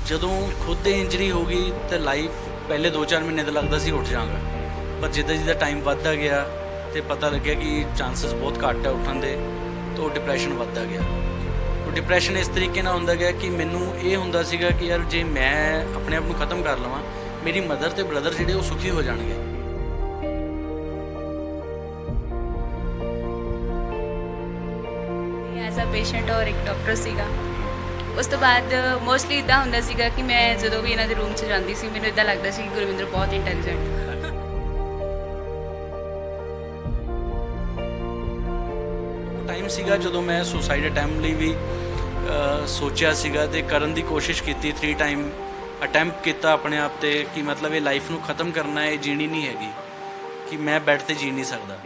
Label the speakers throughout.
Speaker 1: ਜਦੋਂ ਖੁਦ ਦੀ ਇੰਜਰੀ ਹੋ ਗਈ ਤਾਂ ਲਾਈਫ ਪਹਿਲੇ 2-4 ਮਹੀਨੇ ਤਾਂ ਲੱਗਦਾ ਸੀ ਉੱਠ ਜਾਵਾਂਗਾ, ਪਰ ਜਿੱਦਾਂ ਜਿੱਦਾਂ ਟਾਈਮ ਵੱਧਦਾ ਗਿਆ ਤੇ ਪਤਾ ਲੱਗਿਆ ਕਿ ਚਾਂਸਸ ਬਹੁਤ ਘੱਟ ਹੈ ਉੱਠਣ ਦੇ, ਤਾਂ ਉਹ ਡਿਪਰੈਸ਼ਨ ਵੱਧਦਾ ਗਿਆ। ਉਹ ਡਿਪਰੈਸ਼ਨ ਇਸ ਤਰੀਕੇ ਨਾਲ ਹੁੰਦਾ ਗਿਆ ਕਿ ਮੈਨੂੰ ਇਹ ਹੁੰਦਾ ਸੀਗਾ ਕਿ ਯਾਰ ਜੇ ਮੈਂ ਆਪਣੇ ਆਪ ਨੂੰ ਖਤਮ ਕਰ ਲਵਾਂ, ਮੇਰੀ ਮਦਰ ਤੇ ਬ੍ਰਦਰ ਜਿਹੜੇ ਉਹ ਸੁਖੀ ਹੋ ਜਾਣਗੇ।
Speaker 2: ਐਜ਼ ਅ ਪੇਸ਼ੈਂਟ ਔਰ ਇੱਕ ਡਾਕਟਰ ਸੀਗਾ। ਉਸ ਤੋਂ ਬਾਅਦ ਮੋਸਟਲੀ ਇੱਦਾਂ ਹੁੰਦਾ ਸੀਗਾ ਕਿ ਮੈਂ ਜਦੋਂ ਵੀ ਇਹਨਾਂ ਦੇ ਰੂਮ 'ਚ ਜਾਂਦੀ ਸੀ, ਮੈਨੂੰ ਇੱਦਾਂ ਲੱਗਦਾ ਸੀ ਕਿ ਗੁਰਵਿੰਦਰ ਬਹੁਤ ਇੰਟੈਲੀਜੈਂਟ।
Speaker 1: ਟਾਈਮ ਸੀਗਾ ਜਦੋਂ ਮੈਂ ਸੁਸਾਈਡ ਅਟੈਂਪਟ ਲਈ ਵੀ ਸੋਚਿਆ ਸੀਗਾ ਤੇ ਕਰਨ ਦੀ ਕੋਸ਼ਿਸ਼ ਕੀਤੀ। 3 ਟਾਈਮ ਅਟੈਂਪਟ ਕੀਤਾ ਆਪਣੇ ਆਪ ਤੇ ਕਿ ਮਤਲਬ ਇਹ ਲਾਈਫ ਨੂੰ ਖਤਮ ਕਰਨਾ ਹੈ, ਇਹ ਜੀਣੀ ਨਹੀਂ ਹੈਗੀ, ਕਿ ਮੈਂ ਬੈੱਡ ਤੇ ਜੀ ਨਹੀਂ ਸਕਦਾ।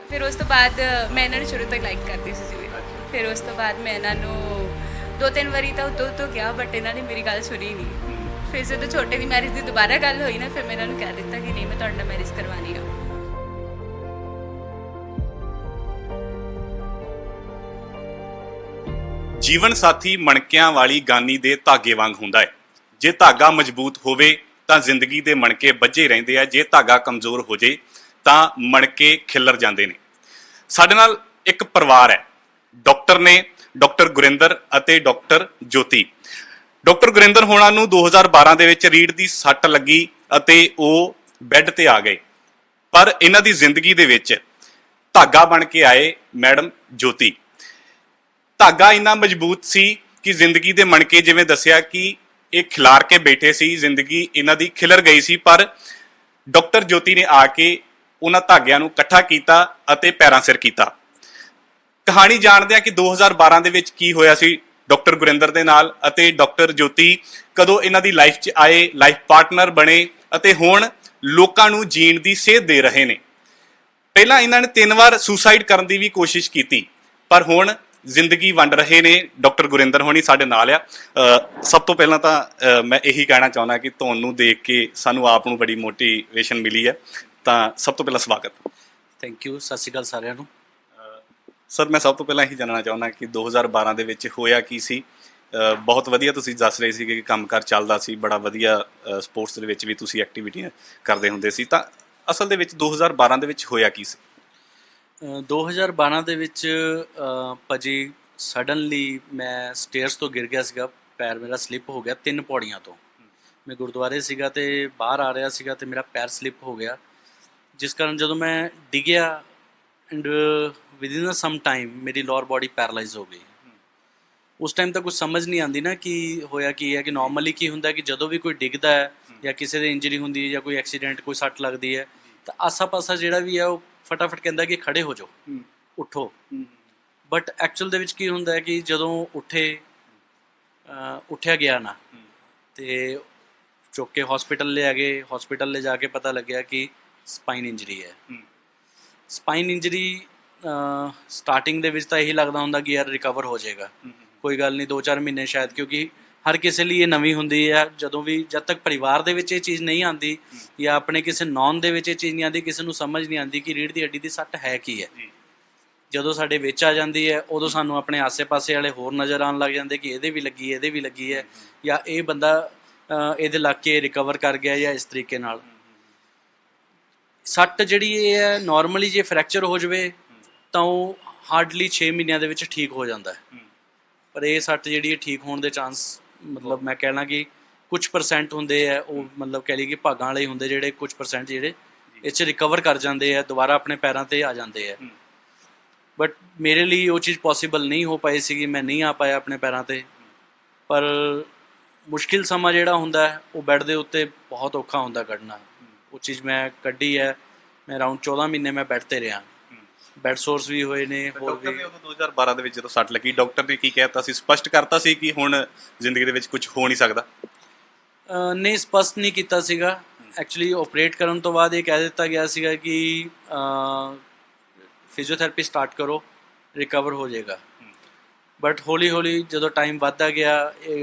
Speaker 2: ਫਿਰ ਉਸ ਤੋਂ ਬਾਅਦ ਮੈਂ ਇਹਨਾਂ ਨੂੰ ਸ਼ੁਰੂ ਤੋਂ ਲਾਈਕ ਕਰਦੀ ਸੀ ਜਿਵੇਂ। ਫਿਰ ਉਸ ਤੋਂ ਬਾਅਦ ਮੈਂ ਇਹਨਾਂ ਨੂੰ 2-3 ਵਾਰੀ ਤਾਂ ਉੱਤੋਂ ਕਿਹਾ, ਬਟ ਇਹਨਾਂ ਨੇ ਮੇਰੀ ਗੱਲ ਸੁਣੀ ਨਹੀਂ। ਫਿਰ ਜਦੋਂ ਛੋਟੇ ਦੀ ਮੈਰਿਜ ਦੀ ਦੁਬਾਰਾ ਗੱਲ ਹੋਈ ਨਾ, ਫਿਰ ਮੈਂ ਇਹਨਾਂ ਨੂੰ ਕਹਿ ਦਿੱਤਾ ਕਿ ਨਹੀਂ, ਮੈਂ ਤੁਹਾਡੇ ਨਾਲ ਮੈਰਿਜ ਕਰਵਾਉਣੀ ਆ।
Speaker 3: ਜੀਵਨ ਸਾਥੀ ਮਣਕਿਆਂ ਵਾਲੀ ਗਾਨੀ ਦੇ ਧਾਗੇ ਵਾਂਗ ਹੁੰਦਾ ਹੈ। ਜੇ ਧਾਗਾ ਮਜ਼ਬੂਤ ਹੋਵੇ ਤਾਂ ਜ਼ਿੰਦਗੀ ਦੇ ਮਣਕੇ ਬੱਝੇ ਰਹਿੰਦੇ ਆ, ਜੇ ਧਾਗਾ ਕਮਜ਼ੋਰ ਹੋ ਜੇ ਤਾਂ ਮਣਕੇ ਖਿੱਲਰ ਜਾਂਦੇ ਨੇ। ਸਾਡੇ ਨਾਲ ਇੱਕ ਪਰਿਵਾਰ ਹੈ, ਡਾਕਟਰ ਨੇ, ਡਾਕਟਰ ਗੁਰਿੰਦਰ ਅਤੇ ਡਾਕਟਰ ਜੋਤੀ। ਡਾਕਟਰ ਗੁਰਿੰਦਰ ਹੋਣਾ ਨੂੰ 2012 ਦੇ ਵਿੱਚ ਰੀੜ੍ਹ ਦੀ ਸੱਟ ਲੱਗੀ ਅਤੇ ਉਹ ਬੈੱਡ ਤੇ ਆ ਗਏ, ਪਰ ਇਹਨਾਂ ਦੀ ਜ਼ਿੰਦਗੀ ਦੇ ਵਿੱਚ ਧਾਗਾ ਬਣ ਕੇ ਆਏ ਮੈਡਮ ਜੋਤੀ। ਧਾਗਾ ਇੰਨਾ ਮਜ਼ਬੂਤ ਸੀ ਕਿ ਜ਼ਿੰਦਗੀ ਦੇ ਮਣਕੇ, ਜਿਵੇਂ ਦੱਸਿਆ ਕਿ ਇਹ ਖਿਲਾਰ ਕੇ ਬੈਠੇ ਸੀ, ਜ਼ਿੰਦਗੀ ਇਹਨਾਂ ਦੀ ਖਿਲਰ ਗਈ ਸੀ, ਪਰ ਡਾਕਟਰ ਜੋਤੀ ਨੇ ਆ ਕੇ ਉਹਨਾਂ ਧਾਗਿਆਂ ਨੂੰ ਇਕੱਠਾ ਕੀਤਾ ਅਤੇ ਪੈਰਾਂ ਸਿਰ ਕੀਤਾ। ਕਹਾਣੀ ਜਾਣਦੇ ਆ ਕਿ 2012 ਦੇ ਵਿੱਚ ਕੀ ਹੋਇਆ ਸੀ ਡਾਕਟਰ ਗੁਰਿੰਦਰ ਦੇ ਨਾਲ, ਅਤੇ ਡਾਕਟਰ ਜੋਤੀ ਕਦੋਂ ਇਹਨਾਂ ਦੀ ਲਾਈਫ 'ਚ ਆਏ, ਲਾਈਫ ਪਾਰਟਨਰ ਬਣੇ ਅਤੇ ਹੁਣ ਲੋਕਾਂ ਨੂੰ ਜੀਣ ਦੀ ਸੇਧ ਦੇ ਰਹੇ ਨੇ। ਪਹਿਲਾਂ ਇਹਨਾਂ ਨੇ 3 ਵਾਰ ਸੁਸਾਈਡ ਕਰਨ ਦੀ ਵੀ ਕੋਸ਼ਿਸ਼ ਕੀਤੀ, ਪਰ ਹੁਣ ਜ਼ਿੰਦਗੀ ਵੰਡ ਰਹੇ ਨੇ। ਡਾਕਟਰ ਗੁਰਿੰਦਰ ਹੋਣੀ ਸਾਡੇ ਨਾਲ ਆ। ਸਭ ਤੋਂ ਪਹਿਲਾਂ ਤਾਂ ਮੈਂ ਇਹੀ ਕਹਿਣਾ ਚਾਹੁੰਦਾ ਕਿ ਤੁਹਾਨੂੰ ਦੇਖ ਕੇ ਸਾਨੂੰ ਆਪ ਨੂੰ ਬੜੀ ਮੋਟੀਵੇਸ਼ਨ ਮਿਲੀ ਹੈ, ਤਾਂ ਸਭ ਤੋਂ ਪਹਿਲਾਂ ਸਵਾਗਤ।
Speaker 1: ਥੈਂਕ ਯੂ, ਸਤਿ ਸ਼੍ਰੀ ਅਕਾਲ ਸਾਰਿਆਂ ਨੂੰ।
Speaker 3: ਸਰ, ਮੈਂ ਸਭ ਤੋਂ ਪਹਿਲਾਂ ਇਹੀ ਜਾਣਨਾ ਚਾਹੁੰਦਾ ਕਿ 2012 ਦੇ ਵਿੱਚ ਹੋਇਆ ਕੀ ਸੀ। ਬਹੁਤ ਵਧੀਆ ਤੁਸੀਂ ਦੱਸ ਰਹੇ ਸੀ ਕਿ ਕੰਮਕਾਰ ਚੱਲਦਾ ਸੀ, ਬੜਾ ਵਧੀਆ ਸਪੋਰਟਸ ਦੇ ਵਿੱਚ ਵੀ ਤੁਸੀਂ ਐਕਟੀਵਿਟੀਆਂ ਕਰਦੇ ਹੁੰਦੇ ਸੀ, ਤਾਂ ਅਸਲ ਦੇ ਵਿੱਚ 2012 ਦੇ ਵਿੱਚ ਹੋਇਆ ਕੀ ਸੀ?
Speaker 1: 2012 ਦੇ ਵਿੱਚ ਭਾਜੀ ਸਡਨਲੀ ਮੈਂ ਸਟੇਅਰਸ ਤੋਂ ਗਿਰ ਗਿਆ ਸੀਗਾ, ਪੈਰ ਮੇਰਾ ਸਲਿੱਪ ਹੋ ਗਿਆ 3 ਪੌੜੀਆਂ ਤੋਂ। ਮੈਂ ਗੁਰਦੁਆਰੇ ਸੀਗਾ ਤੇ ਬਾਹਰ ਆ ਰਿਹਾ ਸੀਗਾ ਤੇ ਮੇਰਾ ਪੈਰ ਸਲਿੱਪ ਹੋ ਗਿਆ, ਜਿਸ ਕਾਰਨ ਜਦੋਂ ਮੈਂ ਡਿੱਗਿਆ ਐਂਡ ਵਿਦਿਨ ਸਮ ਟਾਈਮ ਮੇਰੀ ਲੋਅਰ ਬੋਡੀ ਪੈਰਾਲਾਈਜ਼ ਹੋ ਗਈ। ਉਸ ਟਾਈਮ ਤਾਂ ਕੁਝ ਸਮਝ ਨਹੀਂ ਆਉਂਦੀ ਨਾ ਕਿ ਹੋਇਆ ਕੀ ਹੈ। ਕਿ ਨਾਰਮਲੀ ਕੀ ਹੁੰਦਾ ਕਿ ਜਦੋਂ ਵੀ ਕੋਈ ਡਿੱਗਦਾ ਹੈ ਜਾਂ ਕਿਸੇ ਦੇ ਇੰਜਰੀ ਹੁੰਦੀ ਹੈ ਜਾਂ ਕੋਈ ਐਕਸੀਡੈਂਟ, ਕੋਈ ਸੱਟ ਲੱਗਦੀ ਹੈ, ਤਾਂ ਆਸਾ ਪਾਸਾ ਜਿਹੜਾ ਵੀ ਹੈ ਉਹ ਫਟਾਫਟ ਕਹਿੰਦਾ ਕਿ ਖੜੇ ਹੋ ਜਾਓ, ਉੱਠੋ। ਬਟ ਐਕਚੁਅਲ ਦੇ ਵਿੱਚ ਕੀ ਹੁੰਦਾ ਹੈ ਕਿ ਜਦੋਂ ਉੱਠਿਆ ਗਿਆ ਨਾ, ਤੇ ਚੁੱਕ ਕੇ ਹਸਪੀਟਲ ਲੈ ਗਏ। ਹਸਪੀਟਲ ਲੈ ਜਾ ਕੇ ਪਤਾ ਲੱਗਿਆ ਕਿ ਸਪਾਈਨ ਇੰਜਰੀ ਹੈ। ਸਪਾਈਨ ਇੰਜਰੀ ਸਟਾਰਟਿੰਗ ਦੇ ਵਿੱਚ ਤਾਂ ਇਹੀ ਲੱਗਦਾ ਹੁੰਦਾ ਕਿ ਯਾਰ ਰਿਕਵਰ ਹੋ ਜਾਏਗਾ, ਕੋਈ ਗੱਲ ਨਹੀਂ, 2-4 ਮਹੀਨੇ ਸ਼ਾਇਦ, ਕਿਉਂਕਿ ਹਰ ਕਿਸੇ ਲਈ ਇਹ ਨਵੀਂ ਹੁੰਦੀ ਹੈ। ਜਦੋਂ ਵੀ ਜਦ ਤੱਕ ਪਰਿਵਾਰ ਦੇ ਵਿੱਚ ਇਹ ਚੀਜ਼ ਨਹੀਂ ਆਉਂਦੀ ਜਾਂ ਆਪਣੇ ਕਿਸੇ ਨੌਨ ਦੇ ਵਿੱਚ ਇਹ ਚੀਜ਼ ਨਹੀਂ ਆਉਂਦੀ, ਕਿਸੇ ਨੂੰ ਸਮਝ ਨਹੀਂ ਆਉਂਦੀ ਕਿ ਰੀੜ੍ਹ ਦੀ ਹੱਡੀ ਦੀ ਸੱਟ ਹੈ ਕੀ ਹੈ। ਜਦੋਂ ਸਾਡੇ ਵਿੱਚ ਆ ਜਾਂਦੀ ਹੈ, ਉਦੋਂ ਸਾਨੂੰ ਆਪਣੇ ਆਸੇ-ਪਾਸੇ ਵਾਲੇ ਹੋਰ ਨਜ਼ਰ ਆਉਣ ਲੱਗ ਜਾਂਦੇ ਕਿ ਇਹਦੇ ਵੀ ਲੱਗੀ ਹੈ, ਇਹਦੇ ਵੀ ਲੱਗੀ ਹੈ, ਜਾਂ ਇਹ ਬੰਦਾ ਇਹਦੇ ਲੱਗ ਕੇ ਰਿਕਵਰ ਕਰ ਗਿਆ, ਜਾਂ ਇਸ ਤਰੀਕੇ ਨਾਲ। ਸੱਟ ਜਿਹੜੀ ਇਹ ਹੈ, ਨਾਰਮਲੀ ਜੇ ਫ੍ਰੈਕਚਰ ਹੋ ਜਾਵੇ ਤਾਂ ਉਹ ਹਾਰਡਲੀ 6 ਮਹੀਨਿਆਂ ਦੇ ਵਿੱਚ ਠੀਕ ਹੋ ਜਾਂਦਾ ਹੈ, ਪਰ ਇਹ ਸੱਟ ਜਿਹੜੀ ਹੈ ਠੀਕ ਹੋਣ ਦੇ ਚਾਂਸ, ਮਤਲਬ ਮੈਂ ਕਹਿਣਾ ਕਿ ਕੁਝ % ਹੁੰਦੇ ਆ, ਉਹ ਮਤਲਬ ਕਹਿ ਲਈ ਕਿ ਭਾਗਾਂ ਵਾਲੇ ਹੁੰਦੇ, ਜਿਹੜੇ ਕੁਝ % ਜਿਹੜੇ ਇਸ 'ਚ ਰਿਕਵਰ ਕਰ ਜਾਂਦੇ ਆ, ਦੁਬਾਰਾ ਆਪਣੇ ਪੈਰਾਂ 'ਤੇ ਆ ਜਾਂਦੇ ਆ। ਬਟ ਮੇਰੇ ਲਈ ਉਹ ਚੀਜ਼ ਪੋਸੀਬਲ ਨਹੀਂ ਹੋ ਪਾਈ ਸੀਗੀ, ਮੈਂ ਨਹੀਂ ਆ ਪਾਇਆ ਆਪਣੇ ਪੈਰਾਂ 'ਤੇ। ਪਰ ਮੁਸ਼ਕਿਲ ਸਮਾਂ ਜਿਹੜਾ ਹੁੰਦਾ ਉਹ ਬੈੱਡ ਦੇ ਉੱਤੇ ਬਹੁਤ ਔਖਾ ਹੁੰਦਾ ਕੱਢਣਾ। ਉਹ ਚੀਜ਼ ਮੈਂ ਕੱਢੀ ਹੈ। ਮੈਂ ਅਰਾਊਂਡ 14 ਮਹੀਨੇ ਮੈਂ ਬੈੱਡ 'ਤੇ ਰਿਹਾ। ਬੈੱਡ ਸੋਰਸ ਵੀ ਹੋਏ ਨੇ, ਹੋਰ ਵੀ।
Speaker 3: 2012 ਦੇ ਵਿੱਚ ਜਦੋਂ ਸੱਟ ਲੱਗੀ, ਡਾਕਟਰ ਨੇ ਕੀ ਕਹਿਤਾ ਸੀ? ਸਪਸ਼ਟ ਕਰਤਾ ਸੀ ਕਿ ਹੁਣ ਜ਼ਿੰਦਗੀ ਦੇ ਵਿੱਚ ਕੁਝ ਹੋ ਨਹੀਂ ਸਕਦਾ?
Speaker 1: ਨਹੀਂ, ਸਪਸ਼ਟ ਨਹੀਂ ਕੀਤਾ ਸੀਗਾ। ਐਕਚੁਅਲੀ ਆਪਰੇਟ ਕਰਨ ਤੋਂ ਬਾਅਦ ਇਹ ਕਹਿ ਦਿੱਤਾ ਗਿਆ ਸੀਗਾ ਕਿ ਫਿਜ਼ੀਓਥੈਰੇਪੀ ਸਟਾਰਟ ਕਰੋ, ਰਿਕਵਰ ਹੋ ਜਾਏਗਾ। ਬਟ ਹੌਲੀ ਹੌਲੀ ਜਦੋਂ ਟਾਈਮ ਵੱਧਦਾ ਗਿਆ,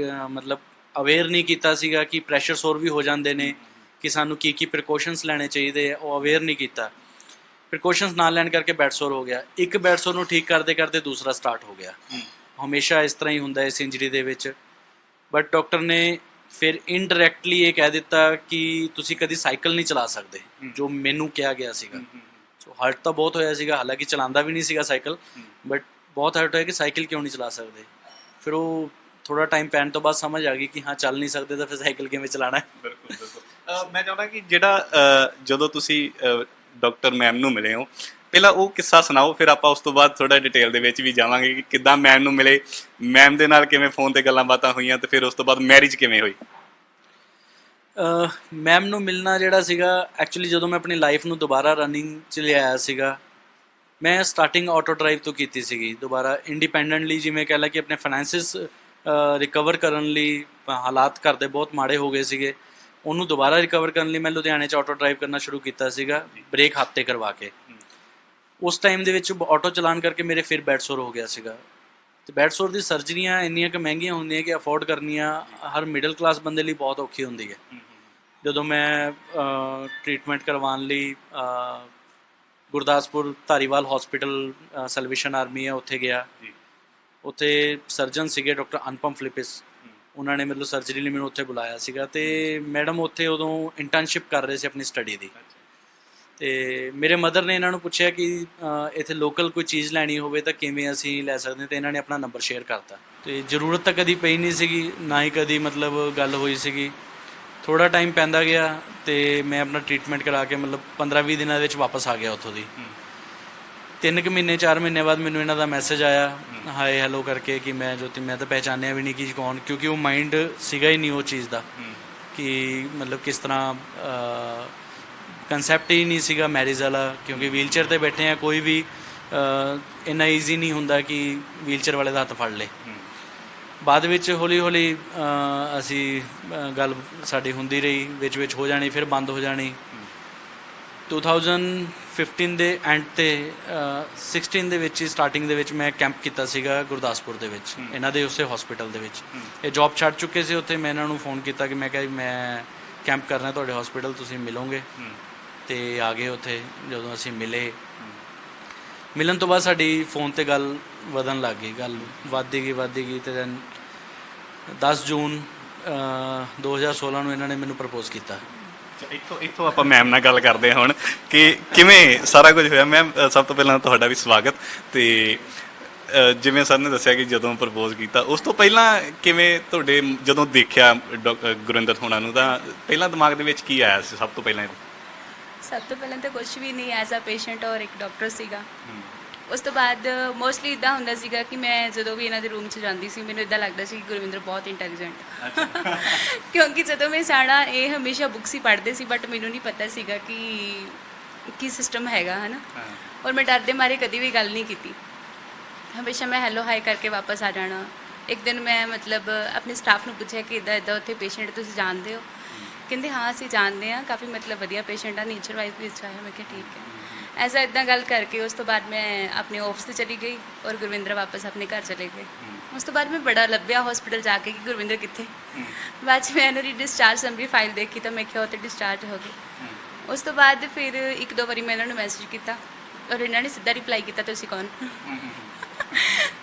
Speaker 1: ਮਤਲਬ ਅਵੇਅਰ ਨਹੀਂ ਕੀਤਾ ਸੀਗਾ ਕਿ ਪ੍ਰੈਸ਼ਰ ਸੋਰ ਵੀ ਹੋ ਜਾਂਦੇ ਨੇ, ਕਿ ਸਾਨੂੰ ਕੀ ਪ੍ਰੀਕਾਸ਼ਨਸ ਲੈਣੇ ਚਾਹੀਦੇ ਆ, ਉਹ ਅਵੇਅਰ ਨਹੀਂ ਕੀਤਾ। ਪ੍ਰੀਕਾਸ਼ਨਸ ਨਾ ਲੈਣ ਕਰਕੇ ਬੈਡ ਸੋਰ ਹੋ ਗਿਆ। ਇੱਕ ਬੈਡ ਸੋਰ ਨੂੰ ਠੀਕ ਕਰਦੇ ਕਰਦੇ ਦੂਸਰਾ ਸਟਾਰਟ ਹੋ ਗਿਆ। ਹਮੇਸ਼ਾ ਇਸ ਤਰ੍ਹਾਂ ਹੀ ਹੁੰਦਾ ਇਸ ਇੰਜਰੀ ਦੇ ਵਿੱਚ। ਬਟ ਡਾਕਟਰ ਨੇ ਫਿਰ ਇਨਡਾਇਰੈਕਟਲੀ ਇਹ ਕਹਿ ਦਿੱਤਾ ਕਿ ਤੁਸੀਂ ਕਦੀ ਸਾਈਕਲ ਨਹੀਂ ਚਲਾ ਸਕਦੇ, ਜੋ ਮੈਨੂੰ ਕਿਹਾ ਗਿਆ ਸੀਗਾ। ਸੋ ਹਰਟ ਤਾਂ ਬਹੁਤ ਹੋਇਆ ਸੀਗਾ, ਹਾਲਾਂਕਿ ਚਲਾਉਂਦਾ ਵੀ ਨਹੀਂ ਸੀਗਾ ਸਾਈਕਲ, ਬਟ ਬਹੁਤ ਹਰਟ ਹੋਇਆ ਕਿ ਸਾਈਕਲ ਕਿਉਂ ਨਹੀਂ ਚਲਾ ਸਕਦੇ। ਫਿਰ ਉਹ ਥੋੜਾ ਟਾਈਮ ਪੈਣ ਤੋਂ ਬਾਅਦ ਸਮਝ ਆ ਗਈ ਕਿ ਹਾਂ ਚੱਲ ਨਹੀਂ ਸਕਦੇ ਤਾਂ ਫਿਰ ਸਾਈਕਲ ਕਿਵੇਂ ਚਲਾਉਣਾ ਹੈ।
Speaker 3: ਬਿਲਕੁਲ ਬਿਲਕੁਲ। ਮੈਂ ਚਾਹੁੰਦਾ ਕਿ ਜਿਹੜਾ ਜਦੋਂ ਤੁਸੀਂ ਡਾਕਟਰ ਮੈਮ ਨੂੰ ਮਿਲੇ ਹੋ, ਪਹਿਲਾਂ ਉਹ ਕਿੱਸਾ ਸੁਣਾਓ, ਫਿਰ ਆਪਾਂ ਉਸ ਤੋਂ ਬਾਅਦ ਥੋੜਾ ਡਿਟੇਲ ਦੇ ਵਿੱਚ ਵੀ ਜਾਵਾਂਗੇ ਕਿ ਕਿੱਦਾਂ ਮੈਮ ਨੂੰ ਮਿਲੇ, ਮੈਮ ਦੇ ਨਾਲ ਕਿਵੇਂ ਫੋਨ ਤੇ ਗੱਲਾਂ ਬਾਤਾਂ ਹੋਈਆਂ, ਤੇ ਫਿਰ ਉਸ ਤੋਂ ਬਾਅਦ ਮੈਰਿਜ ਕਿਵੇਂ ਹੋਈ।
Speaker 1: ਮੈਮ ਨੂੰ ਮਿਲਣਾ ਜਿਹੜਾ ਸੀਗਾ, ਐਕਚੁਅਲੀ ਜਦੋਂ ਮੈਂ ਆਪਣੀ ਲਾਈਫ ਨੂੰ ਦੁਬਾਰਾ ਰਨਿੰਗ 'ਚ ਲਿਆਇਆ ਸੀਗਾ, ਮੈਂ ਸਟਾਰਟਿੰਗ ਆਟੋ ਡਰਾਈਵ ਤੋਂ ਕੀਤੀ ਸੀਗੀ ਦੁਬਾਰਾ ਇੰਡੀਪੈਂਡੈਂਟਲੀ, ਜਿਵੇਂ ਕਹਿ ਲਾ ਕਿ ਆਪਣੇ ਫਾਈਨੈਂਸਿਸ ਰਿਕਵਰ ਕਰਨ ਲਈ। ਹਾਲਾਤ ਘਰ ਦੇ ਬਹੁਤ ਮਾੜੇ ਹੋ ਗਏ ਸੀਗੇ, ਉਹਨੂੰ ਦੁਬਾਰਾ ਰਿਕਵਰ ਕਰਨ ਲਈ ਮੈਂ ਲੁਧਿਆਣੇ 'ਚ ਆਟੋ ਡਰਾਈਵ ਕਰਨਾ ਸ਼ੁਰੂ ਕੀਤਾ ਸੀਗਾ, ਬ੍ਰੇਕ ਹੱਥ 'ਤੇ ਕਰਵਾ ਕੇ। ਉਸ ਟਾਈਮ ਦੇ ਵਿੱਚ ਆਟੋ ਚਲਾਉਣ ਕਰਕੇ ਮੇਰੇ ਫਿਰ ਬੈਡ ਸੋਰ ਹੋ ਗਿਆ ਸੀਗਾ। ਅਤੇ ਬੈਡ ਸੋਰ ਦੀ ਸਰਜਰੀਆਂ ਇੰਨੀਆਂ ਕੁ ਮਹਿੰਗੀਆਂ ਹੁੰਦੀਆਂ ਕਿ ਅਫੋਰਡ ਕਰਨੀਆਂ ਹਰ ਮਿਡਲ ਕਲਾਸ ਬੰਦੇ ਲਈ ਬਹੁਤ ਔਖੀ ਹੁੰਦੀ ਹੈ। ਜਦੋਂ ਮੈਂ ਟ੍ਰੀਟਮੈਂਟ ਕਰਵਾਉਣ ਲਈ ਗੁਰਦਾਸਪੁਰ ਧਾਰੀਵਾਲ ਹਸਪੀਟਲ, ਸੈਲਵੇਸ਼ਨ ਆਰਮੀ ਹੈ, ਉੱਥੇ ਗਿਆ। ਉੱਥੇ ਸਰਜਨ ਸੀਗੇ ਡਾਕਟਰ ਅਨੁਪਮ ਫਿਲਿਪਸ, ਉਹਨਾਂ ਨੇ ਮਤਲਬ ਸਰਜਰੀ ਲਈ ਮੈਨੂੰ ਉੱਥੇ ਬੁਲਾਇਆ ਸੀਗਾ। ਅਤੇ ਮੈਡਮ ਉੱਥੇ ਉਦੋਂ ਇੰਟਰਨਸ਼ਿਪ ਕਰ ਰਹੇ ਸੀ ਆਪਣੀ ਸਟੱਡੀ ਦੀ। ਅਤੇ ਮੇਰੇ ਮਦਰ ਨੇ ਇਹਨਾਂ ਨੂੰ ਪੁੱਛਿਆ ਕਿ ਇੱਥੇ ਲੋਕਲ ਕੋਈ ਚੀਜ਼ ਲੈਣੀ ਹੋਵੇ ਤਾਂ ਕਿਵੇਂ ਅਸੀਂ ਲੈ ਸਕਦੇ ਹਾਂ, ਅਤੇ ਇਹਨਾਂ ਨੇ ਆਪਣਾ ਨੰਬਰ ਸ਼ੇਅਰ ਕਰਤਾ। ਅਤੇ ਜ਼ਰੂਰਤ ਤਾਂ ਕਦੀ ਪਈ ਨਹੀਂ ਸੀਗੀ, ਨਾ ਹੀ ਕਦੀ ਮਤਲਬ ਗੱਲ ਹੋਈ ਸੀਗੀ। ਥੋੜ੍ਹਾ ਟਾਈਮ ਪੈਂਦਾ ਗਿਆ ਅਤੇ ਮੈਂ ਆਪਣਾ ਟ੍ਰੀਟਮੈਂਟ ਕਰਾ ਕੇ ਮਤਲਬ 15-20 ਦਿਨਾਂ ਦੇ ਵਿੱਚ ਵਾਪਸ ਆ ਗਿਆ ਉੱਥੋਂ ਦੀ। 3 ਕੁ ਮਹੀਨੇ 4 ਮਹੀਨੇ ਬਾਅਦ ਮੈਨੂੰ ਇਹਨਾਂ ਦਾ ਮੈਸੇਜ ਆਇਆ ਹਾਏ ਹੈਲੋ ਕਰਕੇ ਕਿ ਮੈਂ ਜੋਤੀ, ਮੈਂ ਤਾਂ ਪਹਿਚਾਨਿਆ ਵੀ ਨਹੀਂ ਕਿ ਕੌਣ, ਕਿਉਂਕਿ ਉਹ ਮਾਈਂਡ ਸੀਗਾ ਹੀ ਨਹੀਂ ਉਹ ਚੀਜ਼ ਦਾ ਕਿ ਮਤਲਬ ਕਿਸ ਤਰ੍ਹਾਂ ਕੰਸੈਪਟ ਹੀ ਨਹੀਂ ਸੀਗਾ ਮੈਰਿਜ ਵਾਲਾ, ਕਿਉਂਕਿ ਵੀਲਚੇਅਰ 'ਤੇ ਬੈਠੇ ਆ, ਕੋਈ ਵੀ ਇੰਨਾ ਈਜ਼ੀ ਨਹੀਂ ਹੁੰਦਾ ਕਿ ਵੀਲਚੇਅਰ ਵਾਲੇ ਦਾ ਹੱਥ ਫੜ ਲੇ। ਬਾਅਦ ਵਿੱਚ ਹੌਲੀ ਹੌਲੀ ਅਸੀਂ ਗੱਲ ਸਾਡੀ ਹੁੰਦੀ ਰਹੀ, ਵਿੱਚ ਹੋ ਜਾਣੀ, ਫਿਰ ਬੰਦ ਹੋ ਜਾਣੀ। 2015 ਦੇ ਐਂਡ ਤੇ 16 ਦੇ ਵਿੱਚ ਹੀ ਸਟਾਰਟਿੰਗ ਦੇ ਵਿੱਚ ਮੈਂ ਕੈਂਪ ਕੀਤਾ ਸੀਗਾ ਗੁਰਦਾਸਪੁਰ ਦੇ ਵਿੱਚ, ਇਹਨਾਂ ਦੇ ਉਸੇ ਹਸਪੀਟਲ ਦੇ ਵਿੱਚ। ਇਹ ਜੌਬ ਛੱਡ ਚੁੱਕੇ ਸੀ ਉੱਥੇ। ਮੈਂ ਇਹਨਾਂ ਨੂੰ ਫੋਨ ਕੀਤਾ ਕਿ ਮੈਂ ਕਿਹਾ ਮੈਂ ਕੈਂਪ ਕਰਨਾ ਤੁਹਾਡੇ ਹਸਪੀਟਲ, ਤੁਸੀਂ ਮਿਲੋਗੇ। ਅਤੇ ਆ ਗਏ ਉੱਥੇ। ਜਦੋਂ ਅਸੀਂ ਮਿਲਣ ਤੋਂ ਬਾਅਦ ਸਾਡੀ ਫੋਨ 'ਤੇ ਗੱਲ ਵਧਣ ਲੱਗ ਗਈ, ਗੱਲ ਵੱਧਦੀ ਗਈ। ਅਤੇ ਦੈਨ 10 ਜੂਨ 2016 ਨੂੰ ਇਹਨਾਂ ਨੇ ਮੈਨੂੰ ਪ੍ਰਪੋਜ਼ ਕੀਤਾ।
Speaker 3: ਇੱਥੋਂ ਆਪਾਂ ਮੈਮ ਨਾਲ ਗੱਲ ਕਰਦੇ ਹਾਂ ਹੁਣ ਕਿ ਕਿਵੇਂ ਸਾਰਾ ਕੁਝ ਹੋਇਆ। ਮੈਮ, ਸਭ ਤੋਂ ਪਹਿਲਾਂ ਤੁਹਾਡਾ ਵੀ ਸਵਾਗਤ। ਅਤੇ ਜਿਵੇਂ ਸਰ ਨੇ ਦੱਸਿਆ ਕਿ ਜਦੋਂ ਪ੍ਰਪੋਜ਼ ਕੀਤਾ, ਉਸ ਤੋਂ ਪਹਿਲਾਂ ਕਿਵੇਂ ਤੁਹਾਡੇ ਜਦੋਂ ਦੇਖਿਆ ਗੁਰਿੰਦਰ ਹੋਣਾ ਨੂੰ, ਤਾਂ ਪਹਿਲਾਂ ਦਿਮਾਗ ਦੇ ਵਿੱਚ ਕੀ ਆਇਆ ਸੀ? ਸਭ ਤੋਂ ਪਹਿਲਾਂ
Speaker 2: ਤਾਂ ਕੁਛ ਵੀ ਨਹੀਂ, ਐਜ਼ ਅ ਪੇਸ਼ੈਂਟ ਔਰ ਇੱਕ ਡਾਕਟਰ ਸੀਗਾ। ਉਸ ਤੋਂ ਬਾਅਦ ਮੋਸਟਲੀ ਇੱਦਾਂ ਹੁੰਦਾ ਸੀਗਾ ਕਿ ਮੈਂ ਜਦੋਂ ਵੀ ਇਹਨਾਂ ਦੇ ਰੂਮ 'ਚ ਜਾਂਦੀ ਸੀ, ਮੈਨੂੰ ਇੱਦਾਂ ਲੱਗਦਾ ਸੀ ਕਿ ਗੁਰਵਿੰਦਰ ਬਹੁਤ ਇੰਟੈਲੀਜੈਂਟ, ਕਿਉਂਕਿ ਜਦੋਂ ਮੈਂ ਸਾੜਾ ਇਹ ਹਮੇਸ਼ਾ ਬੁੱਕਸ ਹੀ ਪੜ੍ਹਦੇ ਸੀ, ਬਟ ਮੈਨੂੰ ਨਹੀਂ ਪਤਾ ਸੀਗਾ ਕਿ ਕੀ ਸਿਸਟਮ ਹੈਗਾ, ਹੈ ਨਾ। ਔਰ ਮੈਂ ਡਰਦੇ ਮਾਰੇ ਕਦੀ ਵੀ ਗੱਲ ਨਹੀਂ ਕੀਤੀ, ਹਮੇਸ਼ਾ ਮੈਂ ਹੈਲੋ ਹਾਈ ਕਰਕੇ ਵਾਪਸ ਆ ਜਾਣਾ। ਇੱਕ ਦਿਨ ਮੈਂ ਮਤਲਬ ਆਪਣੇ ਸਟਾਫ ਨੂੰ ਪੁੱਛਿਆ ਕਿ ਇੱਦਾਂ ਉੱਥੇ ਪੇਸ਼ੈਂਟ ਤੁਸੀਂ ਜਾਣਦੇ ਹੋ? ਕਹਿੰਦੇ ਹਾਂ ਅਸੀਂ ਜਾਣਦੇ ਹਾਂ, ਕਾਫੀ ਮਤਲਬ ਵਧੀਆ ਪੇਸ਼ੈਂਟ ਆ, ਨੇਚਰ ਵਾਈਜ਼ ਵੀ ਅੱਛਾ ਹੈ। ਮੈਂ ਕਿਹਾ ਠੀਕ ਹੈ। ਐਸਾ ਇੱਦਾਂ ਗੱਲ ਕਰਕੇ ਉਸ ਤੋਂ ਬਾਅਦ ਮੈਂ ਆਪਣੇ ਆਫਿਸ 'ਤੇ ਚਲੀ ਗਈ ਔਰ ਗੁਰਵਿੰਦਰ ਵਾਪਸ ਆਪਣੇ ਘਰ ਚਲੇ ਗਏ। ਉਸ ਤੋਂ ਬਾਅਦ ਮੈਂ ਬੜਾ ਲੱਭਿਆ ਹਸਪੀਟਲ ਜਾ ਕੇ ਕਿ ਗੁਰਵਿੰਦਰ ਕਿੱਥੇ। ਬਾਅਦ 'ਚ ਮੈਂ ਇਹਨਾਂ ਦੀ ਡਿਸਚਾਰਜ ਸਮਰੀ ਫਾਈਲ ਦੇਖੀ ਤਾਂ ਮੈਂ ਕਿਹਾ ਉਹ ਤਾਂ ਡਿਸਚਾਰਜ ਹੋ ਗਈ। ਉਸ ਤੋਂ ਬਾਅਦ ਫਿਰ 1-2 ਵਾਰੀ ਮੈਂ ਇਹਨਾਂ ਨੂੰ ਮੈਸੇਜ ਕੀਤਾ ਔਰ ਇਹਨਾਂ ਨੇ ਸਿੱਧਾ ਰਿਪਲਾਈ ਕੀਤਾ ਤੁਸੀਂ ਕੌਣ।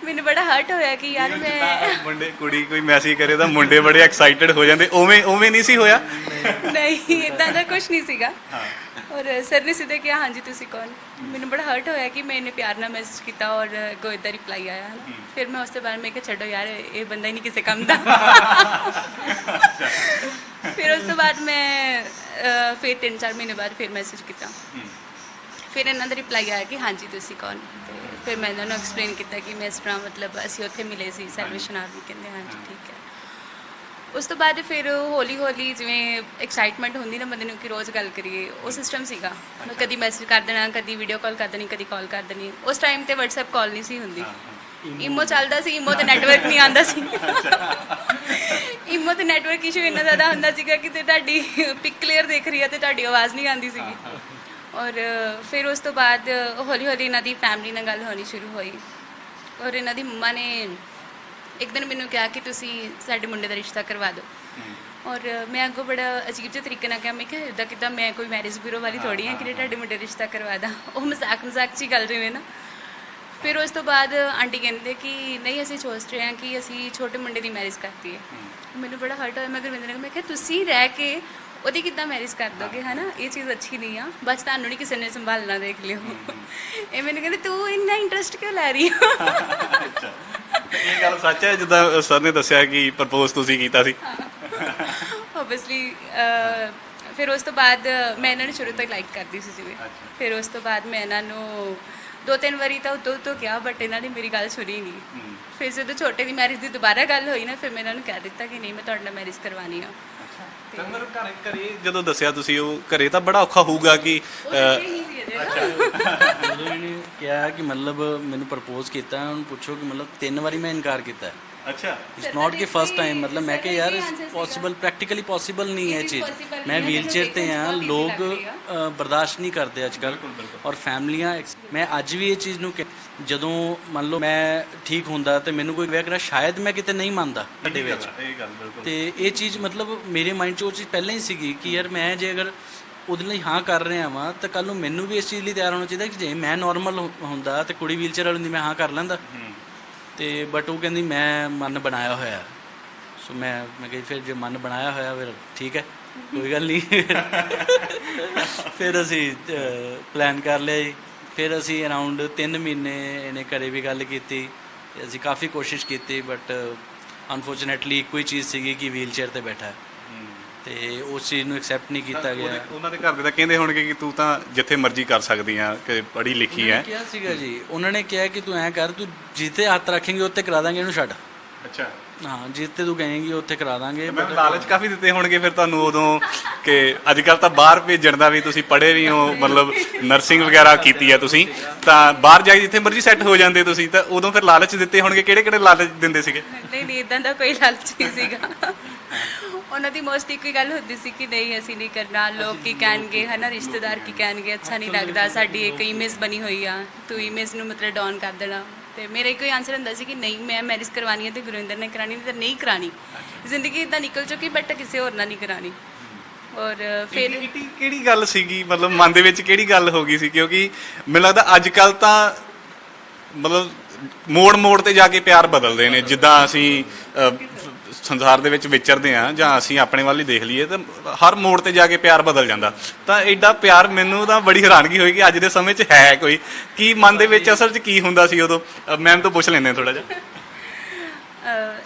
Speaker 2: ਮੈਨੂੰ ਬੜਾ ਹਰਟ ਹੋਇਆ ਕਿ ਯਾਰ ਮੈਂ
Speaker 3: ਮੁੰਡੇ ਕੁੜੀ ਕੋਈ ਮੈਸੇਜ ਕਰੇ ਤਾਂ ਮੁੰਡੇ ਬੜੇ ਐਕਸਾਈਟਡ ਹੋ ਜਾਂਦੇ, ਉਵੇਂ ਨਹੀਂ ਸੀ ਹੋਇਆ?
Speaker 2: ਨਹੀਂ, ਇੱਦਾਂ ਦਾ ਕੁਛ ਨਹੀਂ ਸੀਗਾ। ਔਰ ਸਰ ਨੇ ਸਿੱਧੇ ਕਿਹਾ ਹਾਂਜੀ ਤੁਸੀਂ ਕੌਣ। ਮੈਨੂੰ ਬੜਾ ਹਰਟ ਹੋਇਆ ਕਿ ਮੈਂ ਇੰਨੇ ਪਿਆਰ ਨਾਲ ਮੈਸੇਜ ਕੀਤਾ ਔਰ ਅੱਗੋਂ ਇੱਦਾਂ ਰਿਪਲਾਈ ਆਇਆ। ਫਿਰ ਮੈਂ ਉਸ ਤੋਂ ਬਾਅਦ ਮੈਂ ਕਿਹਾ ਛੱਡੋ ਯਾਰ, ਇਹ ਬੰਦਾ ਹੀ ਨਹੀਂ ਕਿਸੇ ਕੰਮ ਦਾ। ਫਿਰ ਉਸ ਤੋਂ ਬਾਅਦ ਮੈਂ ਫਿਰ 3-4 ਮਹੀਨੇ ਬਾਅਦ ਫਿਰ ਮੈਸੇਜ ਕੀਤਾ। ਫਿਰ ਇਹਨਾਂ ਦਾ ਰਿਪਲਾਈ ਆਇਆ ਕਿ ਹਾਂਜੀ ਤੁਸੀਂ ਕੌਣ। ਫਿਰ ਮੈਂ ਇਹਨਾਂ ਨੂੰ ਐਕਸਪਲੇਨ ਕੀਤਾ ਕਿ ਮੈਂ ਇਸ ਤਰ੍ਹਾਂ ਮਤਲਬ ਅਸੀਂ ਉੱਥੇ ਮਿਲੇ ਸੀ ਸੈਲਵੇਸ਼ਨ ਆਰਮੀ। ਕਹਿੰਦੇ ਹਾਂਜੀ ਠੀਕ ਹੈ। ਉਸ ਤੋਂ ਬਾਅਦ ਫਿਰ ਹੌਲੀ ਹੌਲੀ ਜਿਵੇਂ ਐਕਸਾਈਟਮੈਂਟ ਹੁੰਦੀ ਨਾ ਬੰਦੇ ਨੂੰ ਕਿ ਰੋਜ਼ ਗੱਲ ਕਰੀਏ, ਉਹ ਸਿਸਟਮ ਸੀਗਾ। ਮੈਂ ਕਦੀ ਮੈਸੇਜ ਕਰ ਦੇਣਾ, ਕਦੀ ਵੀਡੀਓ ਕਾਲ ਕਰ ਦੇਣੀ, ਕਦੀ ਕਾਲ ਕਰ ਦੇਣੀ। ਉਸ ਟਾਈਮ 'ਤੇ ਵਟਸਐਪ ਕਾਲ ਨਹੀਂ ਸੀ ਹੁੰਦੀ, ਈਮੋ ਚੱਲਦਾ ਸੀ। ਈਮੋ 'ਤੇ ਨੈਟਵਰਕ ਨਹੀਂ ਆਉਂਦਾ ਸੀ। ਈਮੋ 'ਤੇ ਨੈਟਵਰਕ ਇਸ਼ੂ ਇੰਨਾ ਜ਼ਿਆਦਾ ਹੁੰਦਾ ਸੀਗਾ ਕਿ ਤੇ ਤੁਹਾਡੀ ਪਿਕ ਕਲੀਅਰ ਦੇਖ ਰਹੀ ਹੈ ਅਤੇ ਤੁਹਾਡੀ ਆਵਾਜ਼ ਨਹੀਂ ਆਉਂਦੀ ਸੀਗੀ। ਔਰ ਫਿਰ ਉਸ ਤੋਂ ਬਾਅਦ ਹੌਲੀ ਹੌਲੀ ਇਹਨਾਂ ਦੀ ਫੈਮਿਲੀ ਨਾਲ ਗੱਲ ਹੋਣੀ ਸ਼ੁਰੂ ਹੋਈ ਔਰ ਇਹਨਾਂ ਦੀ ਮੰਮਾ ਨੇ ਇੱਕ ਦਿਨ ਮੈਨੂੰ ਕਿਹਾ ਕਿ ਤੁਸੀਂ ਸਾਡੇ ਮੁੰਡੇ ਦਾ ਰਿਸ਼ਤਾ ਕਰਵਾ ਦਿਓ। ਔਰ ਮੈਂ ਅੱਗੋਂ ਬੜਾ ਅਜੀਬ ਜਿਹੇ ਤਰੀਕੇ ਨਾਲ ਕਿਹਾ, ਮੈਂ ਕਿਹਾ ਇੱਦਾਂ ਕਿੱਦਾਂ, ਮੈਂ ਕੋਈ ਮੈਰਿਜ ਬਿਊਰੋ ਵਾਲੀ ਥੋੜੀ ਹਾਂ ਕਿ ਤੁਹਾਡੇ ਮੁੰਡੇ ਰਿਸ਼ਤਾ ਕਰਵਾ ਦਾਂ। ਉਹ ਮਜ਼ਾਕ 'ਚ ਹੀ ਗੱਲ ਜਿਵੇਂ ਨਾ। ਫਿਰ ਉਸ ਤੋਂ ਬਾਅਦ ਆਂਟੀ ਕਹਿੰਦੇ ਕਿ ਨਹੀਂ, ਅਸੀਂ ਸੋਚ ਰਹੇ ਹਾਂ ਕਿ ਅਸੀਂ ਛੋਟੇ ਮੁੰਡੇ ਦੀ ਮੈਰਿਜ ਕਰਤੀ ਹੈ। ਮੈਨੂੰ ਬੜਾ ਹਰਟ ਹੋਇਆ। ਮੈਂ ਗੁਰਵਿੰਦਰ ਨੂੰ ਮੈਂ ਕਿਹਾ ਤੁਸੀਂ ਰਹਿ ਕੇ ਉਹਦੀ ਕਿੱਦਾਂ ਮੈਰਿਜ ਕਰ ਦੋਗੇ, ਹੈ ਨਾ, ਇਹ ਚੀਜ਼ ਅੱਛੀ ਨਹੀਂ ਆ, ਬਸ ਤੁਹਾਨੂੰ ਨਹੀਂ ਕਿਸੇ ਨੇ ਸੰਭਾਲਣਾ, ਦੇਖ ਲਿਓ। ਇਹ ਮੈਨੂੰ ਕਹਿੰਦੇ ਤੂੰ ਇੰਨਾ ਇੰਟਰਸਟ ਕਿਉਂ ਲੈ ਰਹੀ ਹੋ।
Speaker 3: ਇਹ ਗੱਲ ਸੱਚ ਹੈ ਜਿੱਦਾਂ ਸਰ ਨੇ ਦੱਸਿਆ ਕਿ ਪ੍ਰਪੋਜ਼ ਤੁਸੀਂ ਕੀਤਾ ਸੀ?
Speaker 2: ਓਬਵੀਅਸਲੀ ਫਿਰ ਉਸ ਤੋਂ ਬਾਅਦ ਮੈਂ ਇਹਨਾਂ ਨੂੰ ਸ਼ੁਰੂ ਤੋਂ ਲਾਈਕ ਕਰਦੀ ਸੀ ਜਿਵੇਂ। ਫਿਰ ਉਸ ਤੋਂ ਬਾਅਦ ਮੈਂ ਇਹਨਾਂ ਨੂੰ 2-3 ਵਾਰੀ ਤਾਂ ਉੱਤੋਂ ਕਿਹਾ, ਬਟ ਇਹਨਾਂ ਨੇ ਮੇਰੀ ਗੱਲ ਸੁਣੀ ਨਹੀਂ। ਫਿਰ ਜਦੋਂ ਛੋਟੇ ਦੀ ਮੈਰਿਜ ਦੀ ਦੁਬਾਰਾ ਗੱਲ ਹੋਈ ਨਾ, ਫਿਰ ਮੈਂ ਇਹਨਾਂ ਨੂੰ ਕਹਿ ਦਿੱਤਾ ਕਿ ਨਹੀਂ, ਮੈਂ ਤੁਹਾਡੇ ਨਾਲ ਮੈਰਿਜ ਕਰਵਾਉਣੀ ਆ।
Speaker 3: ਤਾਂ ਮੇਰੇ ਘਰੇ ਜਦੋਂ ਦੱਸਿਆ ਤੁਸੀਂ, ਉਹ ਘਰੇ ਤਾਂ ਬੜਾ ਔਖਾ ਹੋਊਗਾ ਕਿ
Speaker 1: ਜਦੋਂ ਇਹਨੇ ਕਿਹਾ ਕਿ ਮਤਲਬ ਮੈਨੂੰ ਪ੍ਰਪੋਜ਼ ਕੀਤਾ, ਉਹਨੂੰ ਪੁੱਛੋ ਕਿ ਮਤਲਬ 3 ਵਾਰੀ ਮੈਂ ਇਨਕਾਰ ਕੀਤਾ।
Speaker 3: ਅੱਛਾ,
Speaker 1: ਇਟਸ ਨਾਟ ਕਿ ਫਸਟ ਟਾਈਮ। ਮਤਲਬ ਮੈਂ ਕਿ ਯਾਰ ਪੋਸੀਬਲ, ਪ੍ਰੈਕਟੀਕਲੀ ਪੋਸੀਬਲ ਨਹੀਂ ਹੈ ਇਹ ਚੀਜ਼। ਮੈਂ ਵੀਲ ਚੇਅਰ ਤੇ ਹਾਂ, ਲੋਕ ਬਰਦਾਸ਼ਤ ਨਹੀਂ ਕਰਦੇ ਅੱਜ ਕੱਲ੍ਹ, ਔਰ ਫੈਮਲੀਆਂ। ਮੈਂ ਅੱਜ ਵੀ ਇਹ ਚੀਜ਼ ਨੂੰ ਜਦੋਂ ਮੰਨ ਲਓ ਮੈਂ ਠੀਕ ਹੁੰਦਾ ਤੇ ਮੈਨੂੰ ਕੋਈ ਵਿਆਹ ਕਰਾ, ਸ਼ਾਇਦ ਮੈਂ ਕਿਤੇ ਨਹੀਂ ਮੰਨਦਾ ਸਾਡੇ ਵਿੱਚ।
Speaker 3: ਇਹ ਗੱਲ ਬਿਲਕੁਲ।
Speaker 1: ਤੇ ਇਹ ਚੀਜ਼ ਮਤਲਬ ਮੇਰੇ ਮਾਈਂਡ 'ਚ ਉਹ ਚੀਜ਼ ਪਹਿਲਾਂ ਹੀ ਸੀਗੀ ਕਿ ਯਾਰ ਮੈਂ ਜੇ ਅਗਰ ਉਹਦੇ ਲਈ ਹਾਂ ਕਰ ਰਿਹਾ ਵਾਂ ਤਾਂ ਕੱਲ ਨੂੰ ਮੈਨੂੰ ਵੀ ਇਸ ਚੀਜ਼ ਲਈ ਤਿਆਰ ਹੋਣਾ ਚਾਹੀਦਾ ਕਿ ਜੇ ਮੈਂ ਨਾਰਮਲ ਹੁੰਦਾ ਤੇ ਕੁੜੀ ਵੀਲ ਚੇਅਰ ਵਾਲੀ ਹੁੰਦੀ, ਮੈਂ ਹਾਂ ਕਰ ਲੈਂਦਾ। ਤੇ ਬਟ ਉਹ ਕਹਿੰਦੀ ਮੈਂ ਮਨ ਬਣਾਇਆ ਹੋਇਆ। ਸੋ ਮੈਂ ਕਿਹਾ ਫਿਰ ਜੇ ਮਨ ਬਣਾਇਆ ਹੋਇਆ ਫਿਰ ਠੀਕ ਹੈ, ਕੋਈ ਗੱਲ ਨਹੀਂ। ਫਿਰ ਅਸੀਂ ਪਲਾਨ ਕਰ ਲਿਆ ਜੀ। ਫਿਰ ਅਸੀਂ ਅਰਾਊਂਡ 3 ਮਹੀਨੇ ਇਹਨੇ ਘਰੇ ਵੀ ਗੱਲ ਕੀਤੀ ਤੇ ਅਸੀਂ ਕਾਫੀ ਕੋਸ਼ਿਸ਼ ਕੀਤੀ, ਬਟ ਅਨਫੋਰਚੂਨੇਟਲੀ ਇੱਕੋ ਹੀ ਚੀਜ਼ ਸੀਗੀ ਕਿ ਵੀਲ ਚੇਅਰ ਤੇ ਬੈਠਾ ਤੇ ਉਸ ਚੀਜ਼ ਨੂੰ ਐਕਸੈਪਟ ਨਹੀਂ ਕੀਤਾ ਗਿਆ।
Speaker 3: ਉਹਨਾਂ ਦੇ ਘਰ ਦੇ ਤਾਂ ਕਹਿੰਦੇ ਹੋਣਗੇ ਕਿ ਤੂੰ ਤਾਂ ਜਿੱਥੇ ਮਰਜ਼ੀ ਕਰ ਸਕਦੀ ਆ, ਕਿ ਪੜ੍ਹੀ ਲਿਖੀ ਹੈ।
Speaker 1: ਕਿਹਾ ਸੀਗਾ ਜੀ, ਉਹਨਾਂ ਨੇ ਕਿਹਾ ਕਿ ਤੂੰ ਐਂ ਕਰ, ਤੂੰ ਜਿੱਥੇ ਹੱਥ ਰੱਖੇਂਗੇ ਉੱਥੇ ਕਰਾ ਦਾਂਗੇ, ਇਹਨੂੰ ਛੱਡ।
Speaker 3: ਅੱਛਾ,
Speaker 1: ਹਾਂ, ਜਿੱਥੇ ਤੂੰ ਕਹੇਂਗੀ ਉੱਥੇ ਕਰਾ ਦਾਂਗੇ।
Speaker 3: ਮੈਂ ਲਾਲਚ ਕਾਫੀ ਦਿੱਤੇ ਹੋਣਗੇ ਫਿਰ ਤੁਹਾਨੂੰ ਉਦੋਂ, ਕਿ ਅੱਜ ਕੱਲ੍ਹ ਤਾਂ ਬਾਹਰ ਭੇਜਣ ਦਾ ਵੀ, ਤੁਸੀਂ ਪੜ੍ਹੇ ਵੀ ਹੋ, ਮਤਲਬ ਨਰਸਿੰਗ ਵਗੈਰਾ ਕੀਤੀ ਹੈ ਤੁਸੀਂ, ਤਾਂ ਬਾਹਰ ਜਾ ਕੇ ਜਿੱਥੇ ਮਰਜ਼ੀ ਸੈੱਟ ਹੋ ਜਾਂਦੇ ਤੁਸੀਂ, ਤਾਂ ਉਦੋਂ ਫਿਰ ਲਾਲਚ ਦਿੱਤੇ ਹੋਣਗੇ। ਕਿਹੜੇ ਕਿਹੜੇ ਲਾਲਚ ਦਿੰਦੇ ਸੀਗੇ?
Speaker 2: ਨਹੀਂ, ਇਦਾਂ ਦਾ ਕੋਈ ਲਾਲਚ ਨਹੀਂ ਸੀਗਾ। ਉਹਨਾਂ ਦੀ ਮੋਸਟਲੀ ਕੋਈ ਗੱਲ ਹੁੰਦੀ ਸੀ ਕਿ ਨਹੀਂ ਅਸੀਂ ਨਹੀਂ ਕਰਨਾ, ਲੋਕ ਕੀ ਕਹਿਣਗੇ, ਹੈ ਨਾ, ਰਿਸ਼ਤੇਦਾਰ ਕੀ ਕਹਿਣਗੇ, ਅੱਛਾ ਨਹੀਂ ਲੱਗਦਾ, ਸਾਡੀ ਇੱਕ ਇਮੇਜ ਬਣੀ ਹੋਈ ਆ, ਤੂੰ ਇਮੇਜ ਨੂੰ ਮਤਲਬ ਡਾਊਨ ਕਰ ਦੇਣਾ। ਤੇ ਮੇਰਾ ਇੱਕੋ ਹੀ ਆਨਸਰ ਹੁੰਦਾ ਸੀ ਕਿ ਨਹੀਂ, ਮੈਂ ਮੈਰਿਜ ਕਰਵਾਉਣੀ ਹੈ ਤੇ ਗੁਰਵਿੰਦਰ ਨੇ ਕਰਾਉਣੀ, ਤੇ ਨਹੀਂ ਕਰਾਉਣੀ। ਜ਼ਿੰਦਗੀ ਇੱਦਾਂ ਨਿਕਲ ਚੁੱਕੀ, ਬਟ ਕਿਸੇ ਹੋਰ ਨਾਲ ਨਹੀਂ ਕਰਾਉਣੀ। ਔਰ ਫਿਰ
Speaker 3: ਕਿਹੜੀ ਗੱਲ ਸੀਗੀ, ਮਤਲਬ ਮਨ ਦੇ ਵਿੱਚ ਕਿਹੜੀ ਗੱਲ ਹੋ ਗਈ ਸੀ? ਕਿਉਂਕਿ ਮੈਨੂੰ ਲੱਗਦਾ ਅੱਜ ਕੱਲ੍ਹ ਤਾਂ ਮਤਲਬ ਮੋੜ ਤੇ ਜਾ ਕੇ ਪਿਆਰ ਬਦਲਦੇ ਨੇ। ਜਿੱਦਾਂ ਅਸੀਂ ਸੰਸਾਰ ਦੇ ਵਿੱਚ ਵਿਚਰਦੇ ਹਾਂ, ਜਾਂ ਅਸੀਂ ਆਪਣੇ ਵੱਲ ਹੀ ਦੇਖ ਲਈਏ, ਤਾਂ ਹਰ ਮੋੜ ਤੇ ਜਾ ਕੇ ਪਿਆਰ ਬਦਲ ਜਾਂਦਾ। ਤਾਂ ਐਡਾ ਪਿਆਰ, ਮੈਨੂੰ ਤਾਂ ਬੜੀ ਹੈਰਾਨਗੀ ਹੋਈ ਕਿ ਅੱਜ ਦੇ ਸਮੇਂ 'ਚ ਹੈ ਕੋਈ। ਕੀ ਮਨ ਦੇ ਵਿੱਚ ਅਸਲ 'ਚ ਕੀ ਹੁੰਦਾ ਸੀ ਉਦੋਂ? ਮੈਮ ਤੋਂ ਪੁੱਛ ਲੈਂਦੇ ਥੋੜਾ ਜਿਹਾ।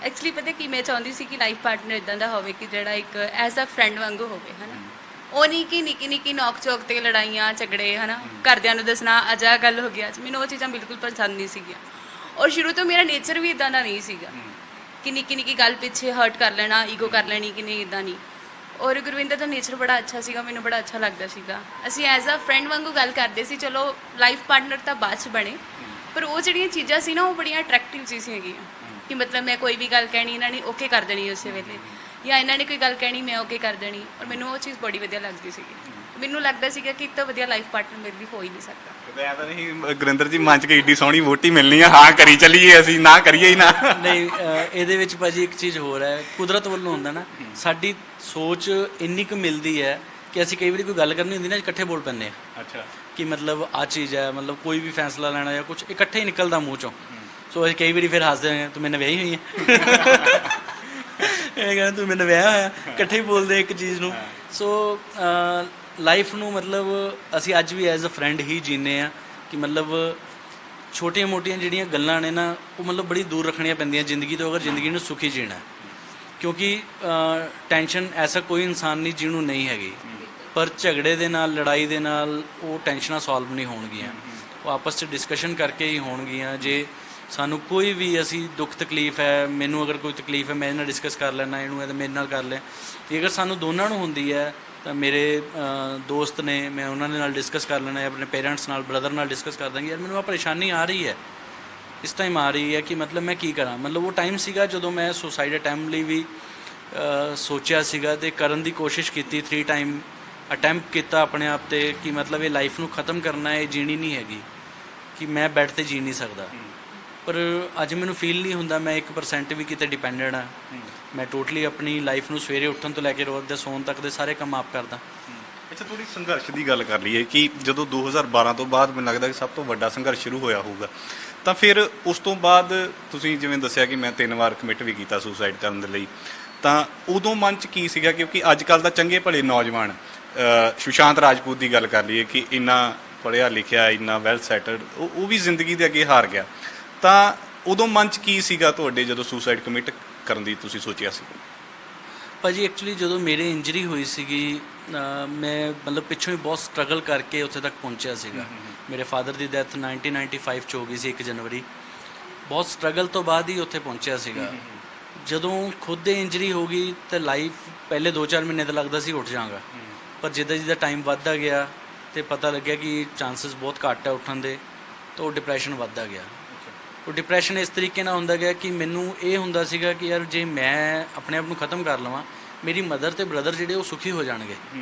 Speaker 2: ਐਕਚੁਅਲੀ ਪਤਾ ਕੀ, ਮੈਂ ਚਾਹੁੰਦੀ ਸੀ ਕਿ ਲਾਈਫ ਪਾਰਟਨਰ ਇਦਾਂ ਦਾ ਹੋਵੇ ਕਿ ਜਿਹੜਾ ਇੱਕ ਐਜ਼ ਅ ਫਰੈਂਡ ਵਾਂਗੂ ਹੋਵੇ, ਹੈ ਨਾ। ਉਹ ਨਹੀਂ ਕਿ ਨਿੱਕੀ ਨੌਕ ਚੋਕ ਤੇ ਲੜਾਈਆਂ ਝਗੜੇ, ਹੈ ਨਾ, ਘਰਦਿਆਂ ਨੂੰ ਦੱਸਣਾ ਅੱਜ ਆਹ ਗੱਲ ਹੋ ਗਈ। ਅੱਜ ਮੈਨੂੰ ਉਹ ਚੀਜ਼ਾਂ ਬਿਲਕੁਲ ਪਸੰਦ ਨਹੀਂ ਸੀਗੀਆਂ, ਔਰ ਸ਼ੁਰੂ ਤੋਂ ਮੇਰਾ ਨੇਚਰ ਵੀ ਇਦਾਂ ਦਾ ਨਹੀਂ ਸੀਗਾ ਕਿ ਨਿੱਕੀ ਗੱਲ ਪਿੱਛੇ ਹਰਟ ਕਰ ਲੈਣਾ, ਈਗੋ ਕਰ ਲੈਣੀ ਕਿ ਨਹੀਂ, ਇਦਾਂ ਨਹੀਂ। ਔਰ ਗੁਰਵਿੰਦਰ ਦਾ ਨੇਚਰ ਬੜਾ ਅੱਛਾ ਸੀਗਾ, ਮੈਨੂੰ ਬੜਾ ਅੱਛਾ ਲੱਗਦਾ ਸੀਗਾ। ਅਸੀਂ ਐਜ਼ ਅ ਫਰੈਂਡ ਵਾਂਗੂ ਗੱਲ ਕਰਦੇ ਸੀ। ਚਲੋ ਲਾਈਫ ਪਾਰਟਨਰ ਤਾਂ ਬਾਅਦ 'ਚ ਬਣੇ, ਪਰ ਉਹ ਜਿਹੜੀਆਂ ਚੀਜ਼ਾਂ ਸੀ ਨਾ, ਉਹ ਬੜੀਆਂ ਅਟਰੈਕਟਿਵ ਚੀਜ਼ ਹੈਗੀਆਂ ਕਿ ਮਤਲਬ ਮੈਂ ਕੋਈ ਵੀ ਗੱਲ ਕਹਿਣੀ, ਇਹਨਾਂ ਨੇ ਓਕੇ ਕਰ ਦੇਣੀ ਉਸੇ ਵੇਲੇ, ਜਾਂ ਇਹਨਾਂ ਨੇ ਕੋਈ ਗੱਲ ਕਹਿਣੀ, ਮੈਂ ਓਕੇ ਕਰ ਦੇਣੀ। ਔਰ ਮੈਨੂੰ ਉਹ ਚੀਜ਼ ਬੜੀ ਵਧੀਆ ਲੱਗਦੀ ਸੀਗੀ। ਮੈਨੂੰ ਲੱਗਦਾ ਸੀਗਾ ਕਿ ਇਤਨਾ ਵਧੀਆ ਲਾਈਫ ਪਾਰਟਨਰ ਮੇਰੇ ਲਈ ਹੋ ਹੀ ਨਹੀਂ ਸਕਦਾ।
Speaker 3: ਐ ਤਾਂ ਨਹੀਂ ਗੁਰਿੰਦਰ ਜੀ ਮਨ 'ਚ ਕਿ ਏਡੀ ਸੋਹਣੀ ਵੋਟੀ ਮਿਲਣੀ ਆ, ਹਾਂ ਕਰੀ ਚੱਲੀਏ, ਅਸੀਂ ਨਾ ਕਰੀਏ ਹੀ ਨਾ।
Speaker 1: ਨਹੀਂ, ਇਹਦੇ ਵਿੱਚ ਭਾਜੀ ਇੱਕ ਚੀਜ਼ ਹੋਰ ਹੈ, ਕੁਦਰਤ ਵੱਲੋਂ ਹੁੰਦਾ ਨਾ, ਸਾਡੀ ਸੋਚ ਇੰਨੀ ਕੁ ਮਿਲਦੀ ਹੈ ਕਿ ਅਸੀਂ ਕਈ ਵਾਰੀ ਕੋਈ ਗੱਲ ਕਰਨੀ ਹੁੰਦੀ ਨਾ, ਇਕੱਠੇ ਬੋਲ ਪੈਂਦੇ ਆ।
Speaker 3: ਅੱਛਾ,
Speaker 1: ਕਿ ਮਤਲਬ ਆਹ ਚੀਜ਼ ਹੈ, ਮਤਲਬ ਕੋਈ ਵੀ ਫੈਸਲਾ ਲੈਣਾ ਜਾਂ ਕੁਝ ਇਕੱਠੇ ਹੀ ਨਿਕਲਦਾ ਮੂੰਹ ਚੋਂ। ਸੋ ਅਸੀਂ ਕਈ ਵਾਰੀ ਫਿਰ ਹੱਸਦੇ ਹਾਂ, ਤੂੰ ਮੈਨੂੰ ਵਿਆਹੀ ਹੋਈ ਹੈ, ਇਹ ਕਹਿੰਦਾ ਤੂੰ ਮੈਨੂੰ ਵਿਆਹਿਆ ਹੋਇਆ, ਇਕੱਠੇ ਹੀ ਬੋਲਦੇ ਇੱਕ ਚੀਜ਼ ਨੂੰ। ਸੋ ਲਾਈਫ ਨੂੰ ਮਤਲਬ ਅਸੀਂ ਅੱਜ ਵੀ ਐਜ਼ ਅ ਫਰੈਂਡ ਹੀ ਜੀਨੇ ਆ ਕਿ ਮਤਲਬ ਛੋਟੀਆਂ ਮੋਟੀਆਂ ਜਿਹੜੀਆਂ ਗੱਲਾਂ ਨੇ ਨਾ, ਉਹ ਮਤਲਬ ਬੜੀ ਦੂਰ ਰੱਖਣੀਆਂ ਪੈਂਦੀਆਂ ਜ਼ਿੰਦਗੀ ਤੋਂ, ਅਗਰ ਜ਼ਿੰਦਗੀ ਨੂੰ ਸੁਖੀ ਜੀਣਾ। ਕਿਉਂਕਿ ਟੈਨਸ਼ਨ ਐਸਾ ਕੋਈ ਇਨਸਾਨ ਨਹੀਂ ਜਿਹਨੂੰ ਨਹੀਂ ਹੈਗੀ, ਪਰ ਝਗੜੇ ਦੇ ਨਾਲ, ਲੜਾਈ ਦੇ ਨਾਲ ਉਹ ਟੈਨਸ਼ਨਾਂ ਸੋਲਵ ਨਹੀਂ ਹੋਣਗੀਆਂ, ਉਹ ਆਪਸ 'ਚ ਡਿਸਕਸ਼ਨ ਕਰਕੇ ਹੀ ਹੋਣਗੀਆਂ। ਜੇ ਸਾਨੂੰ ਕੋਈ ਵੀ ਅਸੀਂ ਦੁੱਖ ਤਕਲੀਫ ਹੈ, ਮੈਨੂੰ ਅਗਰ ਕੋਈ ਤਕਲੀਫ ਹੈ, ਮੈਂ ਇਹਦੇ ਨਾਲ ਡਿਸਕਸ ਕਰ ਲੈਣਾ, ਇਹਨੂੰ ਹੈ ਤਾਂ ਮੇਰੇ ਨਾਲ ਕਰ ਲੈ। ਅਗਰ ਸਾਨੂੰ ਦੋਨਾਂ ਨੂੰ ਹੁੰਦੀ ਹੈ ਤਾਂ ਮੇਰੇ ਦੋਸਤ ਨੇ, ਮੈਂ ਉਹਨਾਂ ਦੇ ਨਾਲ ਡਿਸਕਸ ਕਰ ਲੈਣਾ, ਆਪਣੇ ਪੇਰੈਂਟਸ ਨਾਲ, ਬ੍ਰਦਰ ਨਾਲ ਡਿਸਕਸ ਕਰ ਦਾਂਗੇ, ਯਾਰ ਮੈਨੂੰ ਆਹ ਪਰੇਸ਼ਾਨੀ ਆ ਰਹੀ ਹੈ, ਇਸ ਟਾਈਮ ਆ ਰਹੀ ਹੈ ਕਿ ਮਤਲਬ ਮੈਂ ਕੀ ਕਰਾਂ। ਮਤਲਬ ਉਹ ਟਾਈਮ ਸੀਗਾ ਜਦੋਂ ਮੈਂ ਸੁਸਾਈਡ ਅਟੈਂਪਟ ਲਈ ਵੀ ਸੋਚਿਆ ਸੀਗਾ ਅਤੇ ਕਰਨ ਦੀ ਕੋਸ਼ਿਸ਼ ਕੀਤੀ, 3 ਟਾਈਮ ਅਟੈਂਪਟ ਕੀਤਾ ਆਪਣੇ ਆਪ 'ਤੇ ਕਿ ਮਤਲਬ ਇਹ ਲਾਈਫ ਨੂੰ ਖ਼ਤਮ ਕਰਨਾ ਹੈ, ਇਹ ਜੀਣੀ ਨਹੀਂ ਹੈਗੀ, ਕਿ ਮੈਂ ਬੈੱਡ 'ਤੇ ਜੀ ਨਹੀਂ ਸਕਦਾ। ਪਰ ਅੱਜ ਮੈਨੂੰ ਫੀਲ ਨਹੀਂ ਹੁੰਦਾ ਮੈਂ 1% ਵੀ ਕਿਤੇ ਡਿਪੈਂਡੈਂਟ ਹਾਂ। ਮੈਂ ਟੋਟਲੀ ਆਪਣੀ ਲਾਈਫ ਨੂੰ ਸਵੇਰੇ ਉੱਠਣ ਤੋਂ ਲੈ ਕੇ ਰਾਤ ਦੇ ਸੌਣ ਤੱਕ ਦੇ ਸਾਰੇ ਕੰਮ ਆਪ ਕਰਦਾ।
Speaker 3: ਅੱਛਾ, ਥੋੜੀ ਸੰਘਰਸ਼ ਦੀ ਗੱਲ ਕਰ ਲਈਏ ਕਿ ਜਦੋਂ 2012 ਤੋਂ ਬਾਅਦ ਮੈਨੂੰ ਲੱਗਦਾ ਕਿ ਸਭ ਤੋਂ ਵੱਡਾ ਸੰਘਰਸ਼ ਸ਼ੁਰੂ ਹੋਇਆ ਹੋਊਗਾ, ਤਾਂ ਫਿਰ ਉਸ ਤੋਂ ਬਾਅਦ ਤੁਸੀਂ ਜਿਵੇਂ ਦੱਸਿਆ ਕਿ ਮੈਂ 3 ਵਾਰ ਕਮਿਟ ਵੀ ਕੀਤਾ ਸੁਸਾਈਡ ਕਰਨ ਦੇ ਲਈ, ਤਾਂ ਉਦੋਂ ਮਨ 'ਚ ਕੀ ਸੀਗਾ? ਕਿਉਂਕਿ ਅੱਜ ਕੱਲ੍ਹ ਦਾ ਚੰਗੇ ਭਲੇ ਨੌਜਵਾਨ, ਸੁਸ਼ਾਂਤ ਰਾਜਪੂਤ ਦੀ ਗੱਲ ਕਰ ਲਈਏ ਕਿ ਇੰਨਾ ਪੜ੍ਹਿਆ ਲਿਖਿਆ, ਇੰਨਾ ਵੈਲ ਸੈਟਲਡ, ਉਹ ਵੀ ਜ਼ਿੰਦਗੀ ਦੇ ਅੱਗੇ ਹਾਰ ਗਿਆ, ਤਾਂ ਉਦੋਂ ਮਨ 'ਚ ਕੀ ਸੀਗਾ ਤੁਹਾਡੇ ਜਦੋਂ ਸੁਸਾਈਡ ਕਮਿਟ ਕਰਨ ਦੀ ਤੁਸੀਂ ਸੋਚਿਆ ਸੀ?
Speaker 1: ਭਾਜੀ ਐਕਚੁਅਲੀ ਜਦੋਂ ਮੇਰੇ ਇੰਜਰੀ ਹੋਈ ਸੀਗੀ ਮੈਂ ਮਤਲਬ ਪਿੱਛੋਂ ਹੀ ਬਹੁਤ ਸਟਰਗਲ ਕਰਕੇ ਉੱਥੇ ਤੱਕ ਪਹੁੰਚਿਆ ਸੀਗਾ। ਮੇਰੇ ਫਾਦਰ ਦੀ ਡੈਥ 1995 'ਚ ਹੋ ਗਈ ਸੀ 1 ਜਨਵਰੀ। ਬਹੁਤ ਸਟਰਗਲ ਤੋਂ ਬਾਅਦ ਹੀ ਉੱਥੇ ਪਹੁੰਚਿਆ ਸੀਗਾ। ਜਦੋਂ ਖੁਦ ਦੇ ਇੰਜਰੀ ਹੋ ਗਈ ਤਾਂ ਲਾਈਫ ਪਹਿਲੇ 2-4 ਮਹੀਨੇ ਤਾਂ ਲੱਗਦਾ ਸੀ ਉੱਠ ਜਾਵਾਂਗਾ, ਪਰ ਜਿੱਦਾਂ ਜਿੱਦਾਂ ਟਾਈਮ ਵੱਧਦਾ ਗਿਆ ਤੇ ਪਤਾ ਲੱਗਿਆ ਕਿ ਚਾਂਸਸ ਬਹੁਤ ਘੱਟ ਹੈ ਉੱਠਣ ਦੇ, ਤਾਂ ਉਹ ਡਿਪਰੈਸ਼ਨ ਵੱਧਦਾ ਗਿਆ। ਉਹ ਡਿਪਰੈਸ਼ਨ ਇਸ ਤਰੀਕੇ ਨਾਲ ਹੁੰਦਾ ਗਿਆ ਕਿ ਮੈਨੂੰ ਇਹ ਹੁੰਦਾ ਸੀਗਾ ਕਿ ਯਾਰ ਜੇ ਮੈਂ ਆਪਣੇ ਆਪ ਨੂੰ ਖਤਮ ਕਰ ਲਵਾਂ, ਮੇਰੀ ਮਦਰ ਤੇ ਬ੍ਰਦਰ ਜਿਹੜੇ ਉਹ ਸੁਖੀ ਹੋ ਜਾਣਗੇ,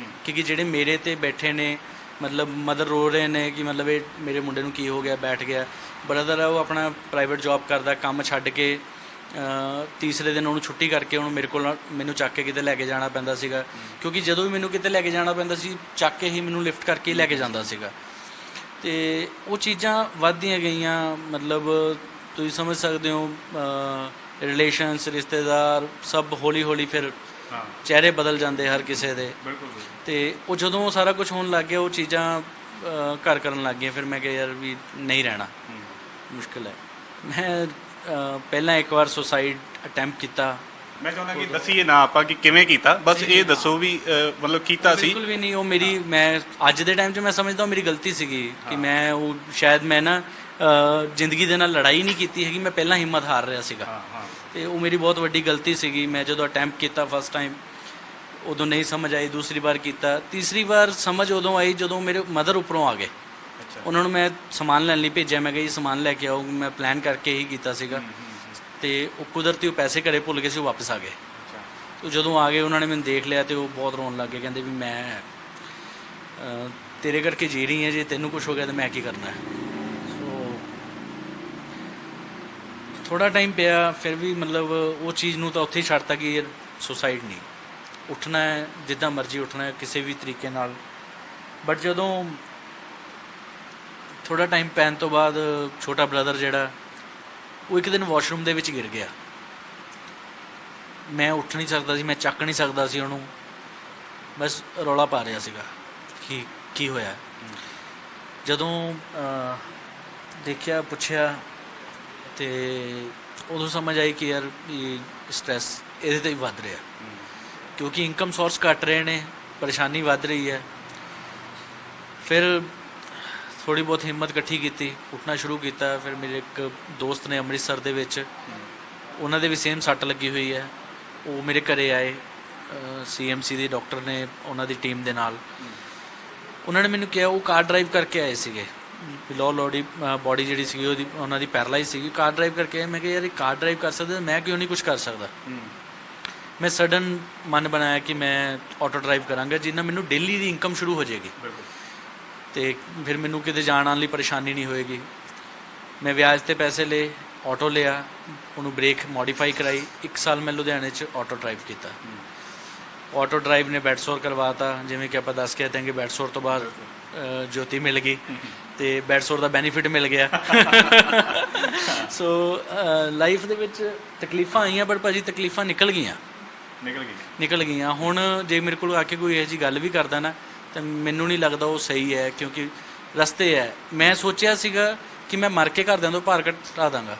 Speaker 1: ਕਿਉਂਕਿ ਜਿਹੜੇ ਮੇਰੇ ਤੇ ਬੈਠੇ ਨੇ, ਮਤਲਬ ਮਦਰ ਰੋ ਰਹੇ ਨੇ ਕਿ ਮਤਲਬ ਇਹ ਮੇਰੇ ਮੁੰਡੇ ਨੂੰ ਕੀ ਹੋ ਗਿਆ, ਬੈਠ ਗਿਆ। ਬ੍ਰਦਰ ਆ ਉਹ ਆਪਣਾ ਪ੍ਰਾਈਵੇਟ ਜੌਬ ਕਰਦਾ, ਕੰਮ ਛੱਡ ਕੇ ਤੀਸਰੇ ਦਿਨ ਉਹਨੂੰ ਛੁੱਟੀ ਕਰਕੇ ਉਹਨੂੰ ਮੈਨੂੰ ਚੱਕ ਕੇ ਕਿਤੇ ਲੈ ਕੇ ਜਾਣਾ ਪੈਂਦਾ ਸੀਗਾ, ਕਿਉਂਕਿ ਜਦੋਂ ਵੀ ਮੈਨੂੰ ਕਿਤੇ ਲੈ ਕੇ ਜਾਣਾ ਪੈਂਦਾ ਸੀ ਚੱਕ ਕੇ ਹੀ ਮੈਨੂੰ ਲਿਫਟ ਕਰਕੇ ਲੈ ਕੇ ਜਾਂਦਾ ਸੀਗਾ। ਅਤੇ ਉਹ ਚੀਜ਼ਾਂ ਵੱਧਦੀਆਂ ਗਈਆਂ, ਮਤਲਬ ਤੁਸੀਂ ਸਮਝ ਸਕਦੇ ਹੋ ਰਿਲੇਸ਼ਨਸ, ਰਿਸ਼ਤੇਦਾਰ ਸਭ ਹੌਲੀ ਹੌਲੀ ਫਿਰ ਚਿਹਰੇ ਬਦਲ ਜਾਂਦੇ ਹਰ ਕਿਸੇ ਦੇ। ਅਤੇ ਉਹ ਜਦੋਂ ਸਾਰਾ ਕੁਝ ਹੋਣ ਲੱਗ ਗਿਆ, ਉਹ ਚੀਜ਼ਾਂ ਘਰ ਕਰਨ ਲੱਗ ਗਈਆਂ। ਫਿਰ ਮੈਂ ਕਿਹਾ ਯਾਰ ਵੀ ਨਹੀਂ ਰਹਿਣਾ, ਮੁਸ਼ਕਿਲ ਹੈ। ਮੈਂ ਪਹਿਲਾਂ ਇੱਕ ਵਾਰ ਸੁਸਾਈਡ ਅਟੈਂਪਟ ਕੀਤਾ।
Speaker 3: ਮੈਂ ਚਾਹੁੰਦਾ ਕਿ ਦੱਸੀਏ ਨਾ ਆਪਾਂ ਕਿ ਕਿਵੇਂ ਕੀਤਾ, ਬਸ ਇਹ ਦੱਸੋ ਵੀ ਮਤਲਬ ਕੀਤਾ ਸੀ?
Speaker 1: ਬਿਲਕੁਲ ਵੀ ਨਹੀਂ, ਉਹ ਮੇਰੀ ਮੈਂ ਅੱਜ ਦੇ ਟਾਈਮ 'ਚ ਮੈਂ ਸਮਝਦਾ ਮੇਰੀ ਗਲਤੀ ਸੀਗੀ ਕਿ ਮੈਂ ਉਹ ਸ਼ਾਇਦ ਮੈਂ ਨਾ ਜ਼ਿੰਦਗੀ ਦੇ ਨਾਲ ਲੜਾਈ ਨਹੀਂ ਕੀਤੀ ਹੈਗੀ, ਮੈਂ ਪਹਿਲਾਂ ਹਿੰਮਤ ਹਾਰ ਰਿਹਾ ਸੀਗਾ, ਅਤੇ ਉਹ ਮੇਰੀ ਬਹੁਤ ਵੱਡੀ ਗਲਤੀ ਸੀਗੀ। ਮੈਂ ਜਦੋਂ ਅਟੈਂਪਟ ਕੀਤਾ ਫਸਟ ਟਾਈਮ ਉਦੋਂ ਨਹੀਂ ਸਮਝ ਆਈ, ਦੂਸਰੀ ਵਾਰ ਕੀਤਾ, ਤੀਸਰੀ ਵਾਰ ਸਮਝ ਉਦੋਂ ਆਈ ਜਦੋਂ ਮੇਰੇ ਮਦਰ ਉੱਪਰੋਂ ਆ ਗਏ। ਉਹਨਾਂ ਨੂੰ ਮੈਂ ਸਮਾਨ ਲੈਣ ਲਈ ਭੇਜਿਆ, ਮੈਂ ਕਿਹਾ ਜੀ ਸਮਾਨ ਲੈ ਕੇ ਆਓ, ਮੈਂ ਪਲਾਨ ਕਰਕੇ ਹੀ ਕੀਤਾ ਸੀਗਾ, ਅਤੇ ਉਹ ਕੁਦਰਤੀ ਉਹ ਪੈਸੇ ਘਰੇ ਭੁੱਲ ਗਏ ਸੀ, ਉਹ ਵਾਪਸ ਆ ਗਏ। ਉਹ ਜਦੋਂ ਆ ਗਏ ਉਹਨਾਂ ਨੇ ਮੈਨੂੰ ਦੇਖ ਲਿਆ ਅਤੇ ਉਹ ਬਹੁਤ ਰੋਣ ਲੱਗ ਗਏ, ਕਹਿੰਦੇ ਵੀ ਮੈਂ ਤੇਰੇ ਕਰਕੇ ਜੀ ਰਹੀ ਹਾਂ, ਜੇ ਤੈਨੂੰ ਕੁਛ ਹੋ ਗਿਆ ਤਾਂ ਮੈਂ ਕੀ ਕਰਨਾ ਹੈ। ਸੋ ਥੋੜ੍ਹਾ ਟਾਈਮ ਪਿਆ, ਫਿਰ ਵੀ ਮਤਲਬ ਉਹ ਚੀਜ਼ ਨੂੰ ਤਾਂ ਉੱਥੇ ਹੀ ਛੱਡਤਾ ਕਿ ਯਾਰ ਸੁਸਾਈਡ ਨਹੀਂ, ਉੱਠਣਾ ਹੈ ਜਿੱਦਾਂ ਮਰਜ਼ੀ ਉੱਠਣਾ ਹੈ ਕਿਸੇ ਵੀ ਤਰੀਕੇ ਨਾਲ। ਬਟ ਜਦੋਂ ਥੋੜ੍ਹਾ ਟਾਈਮ ਪੈਣ ਤੋਂ ਬਾਅਦ ਛੋਟਾ ਬ੍ਰਦਰ ਜਿਹੜਾ ਉਹ ਇੱਕ ਦਿਨ ਵਾਸ਼ਰੂਮ ਦੇ ਵਿੱਚ ਗਿਰ ਗਿਆ। ਮੈਂ ਉੱਠ ਨਹੀਂ ਸਕਦਾ ਸੀ, ਮੈਂ ਚੱਕ ਨਹੀਂ ਸਕਦਾ ਸੀ ਉਹਨੂੰ, ਬਸ ਰੌਲਾ ਪਾ ਰਿਹਾ ਸੀਗਾ ਕਿ ਕੀ ਹੋਇਆ। ਜਦੋਂ ਦੇਖਿਆ, ਪੁੱਛਿਆ, ਅਤੇ ਉਦੋਂ ਸਮਝ ਆਈ ਕਿ ਯਾਰ ਸਟ੍ਰੈਸ ਇਹਦੇ 'ਤੇ ਹੀ ਵੱਧ ਰਿਹਾ, ਕਿਉਂਕਿ ਇਨਕਮ ਸੋਰਸ ਘੱਟ ਰਹੇ ਨੇ, ਪਰੇਸ਼ਾਨੀ ਵੱਧ ਰਹੀ ਹੈ। ਫਿਰ ਥੋੜ੍ਹੀ ਬਹੁਤ ਹਿੰਮਤ ਇਕੱਠੀ ਕੀਤੀ, ਉੱਠਣਾ ਸ਼ੁਰੂ ਕੀਤਾ। ਫਿਰ ਮੇਰੇ ਇੱਕ ਦੋਸਤ ਨੇ ਅੰਮ੍ਰਿਤਸਰ ਦੇ ਵਿੱਚ, ਉਹਨਾਂ ਦੇ ਵੀ ਸੇਮ ਸੱਟ ਲੱਗੀ ਹੋਈ ਹੈ, ਉਹ ਮੇਰੇ ਘਰ ਆਏ, CMC ਦੇ ਡਾਕਟਰ ਨੇ ਉਹਨਾਂ ਦੀ ਟੀਮ ਦੇ ਨਾਲ। ਉਹਨਾਂ ਨੇ ਮੈਨੂੰ ਕਿਹਾ, ਉਹ ਕਾਰ ਡਰਾਈਵ ਕਰਕੇ ਆਏ ਸੀਗੇ, ਲੋਅ ਬੋਡੀ ਜਿਹੜੀ ਸੀਗੀ ਉਹਦੀ ਉਹਨਾਂ ਦੀ ਪੈਰਾਲਾਈਜ਼ ਸੀਗੀ, ਕਾਰ ਡਰਾਈਵ ਕਰਕੇ ਆਏ। ਮੈਂ ਕਿਹਾ ਯਾਰ ਇਹ ਕਾਰ ਡਰਾਈਵ ਕਰ ਸਕਦੇ, ਮੈਂ ਕਿਉਂ ਨਹੀਂ ਕੁਛ ਕਰ ਸਕਦਾ। ਮੈਂ ਸਡਨ ਮਨ ਬਣਾਇਆ ਕਿ ਮੈਂ ਆਟੋ ਡਰਾਈਵ ਕਰਾਂਗਾ, ਜਿਸ ਨਾਲ ਮੈਨੂੰ ਡੇਲੀ ਦੀ ਇਨਕਮ ਸ਼ੁਰੂ ਹੋ ਜਾਏਗੀ, ਅਤੇ ਫਿਰ ਮੈਨੂੰ ਕਿਤੇ ਜਾਣ ਆਉਣ ਲਈ ਪਰੇਸ਼ਾਨੀ ਨਹੀਂ ਹੋਏਗੀ। ਮੈਂ ਵਿਆਜ 'ਤੇ ਪੈਸੇ ਲਏ, ਆਟੋ ਲਿਆ, ਉਹਨੂੰ ਬ੍ਰੇਕ ਮੋਡੀਫਾਈ ਕਰਾਈ। 1 ਸਾਲ ਮੈਂ ਲੁਧਿਆਣੇ 'ਚ ਆਟੋ ਡਰਾਈਵ ਕੀਤਾ। ਆਟੋ ਡਰਾਈਵ ਨੇ ਬੈਡ ਸੋਰ ਕਰਵਾਤਾ, ਜਿਵੇਂ ਕਿ ਆਪਾਂ ਦੱਸ ਕੇ ਆਏ ਕਿ ਬੈਡ ਸੋਰ ਤੋਂ ਬਾਅਦ ਜੋਤੀ ਮਿਲ ਗਈ ਅਤੇ ਬੈਡ ਸੋਰ ਦਾ ਬੈਨੀਫਿਟ ਮਿਲ ਗਿਆ। ਸੋ ਲਾਈਫ ਦੇ ਵਿੱਚ ਤਕਲੀਫਾਂ ਆਈਆਂ, ਪਰ ਭਾਜੀ ਤਕਲੀਫਾਂ ਨਿਕਲ ਗਈਆਂ। ਹੁਣ ਜੇ ਮੇਰੇ ਕੋਲ ਆ ਕੇ ਕੋਈ ਇਹੋ ਜਿਹੀ ਗੱਲ ਵੀ ਕਰਦਾ ਨਾ, ਤਾਂ ਮੈਨੂੰ ਨਹੀਂ ਲੱਗਦਾ ਉਹ ਸਹੀ ਹੈ, ਕਿਉਂਕਿ ਰਸਤੇ ਹੈ। ਮੈਂ ਸੋਚਿਆ ਸੀਗਾ ਕਿ ਮੈਂ ਮਰ ਕੇ ਘਰਦਿਆਂ ਤੋਂ ਭਾਰ ਘਟਾ ਦਾਂਗਾ,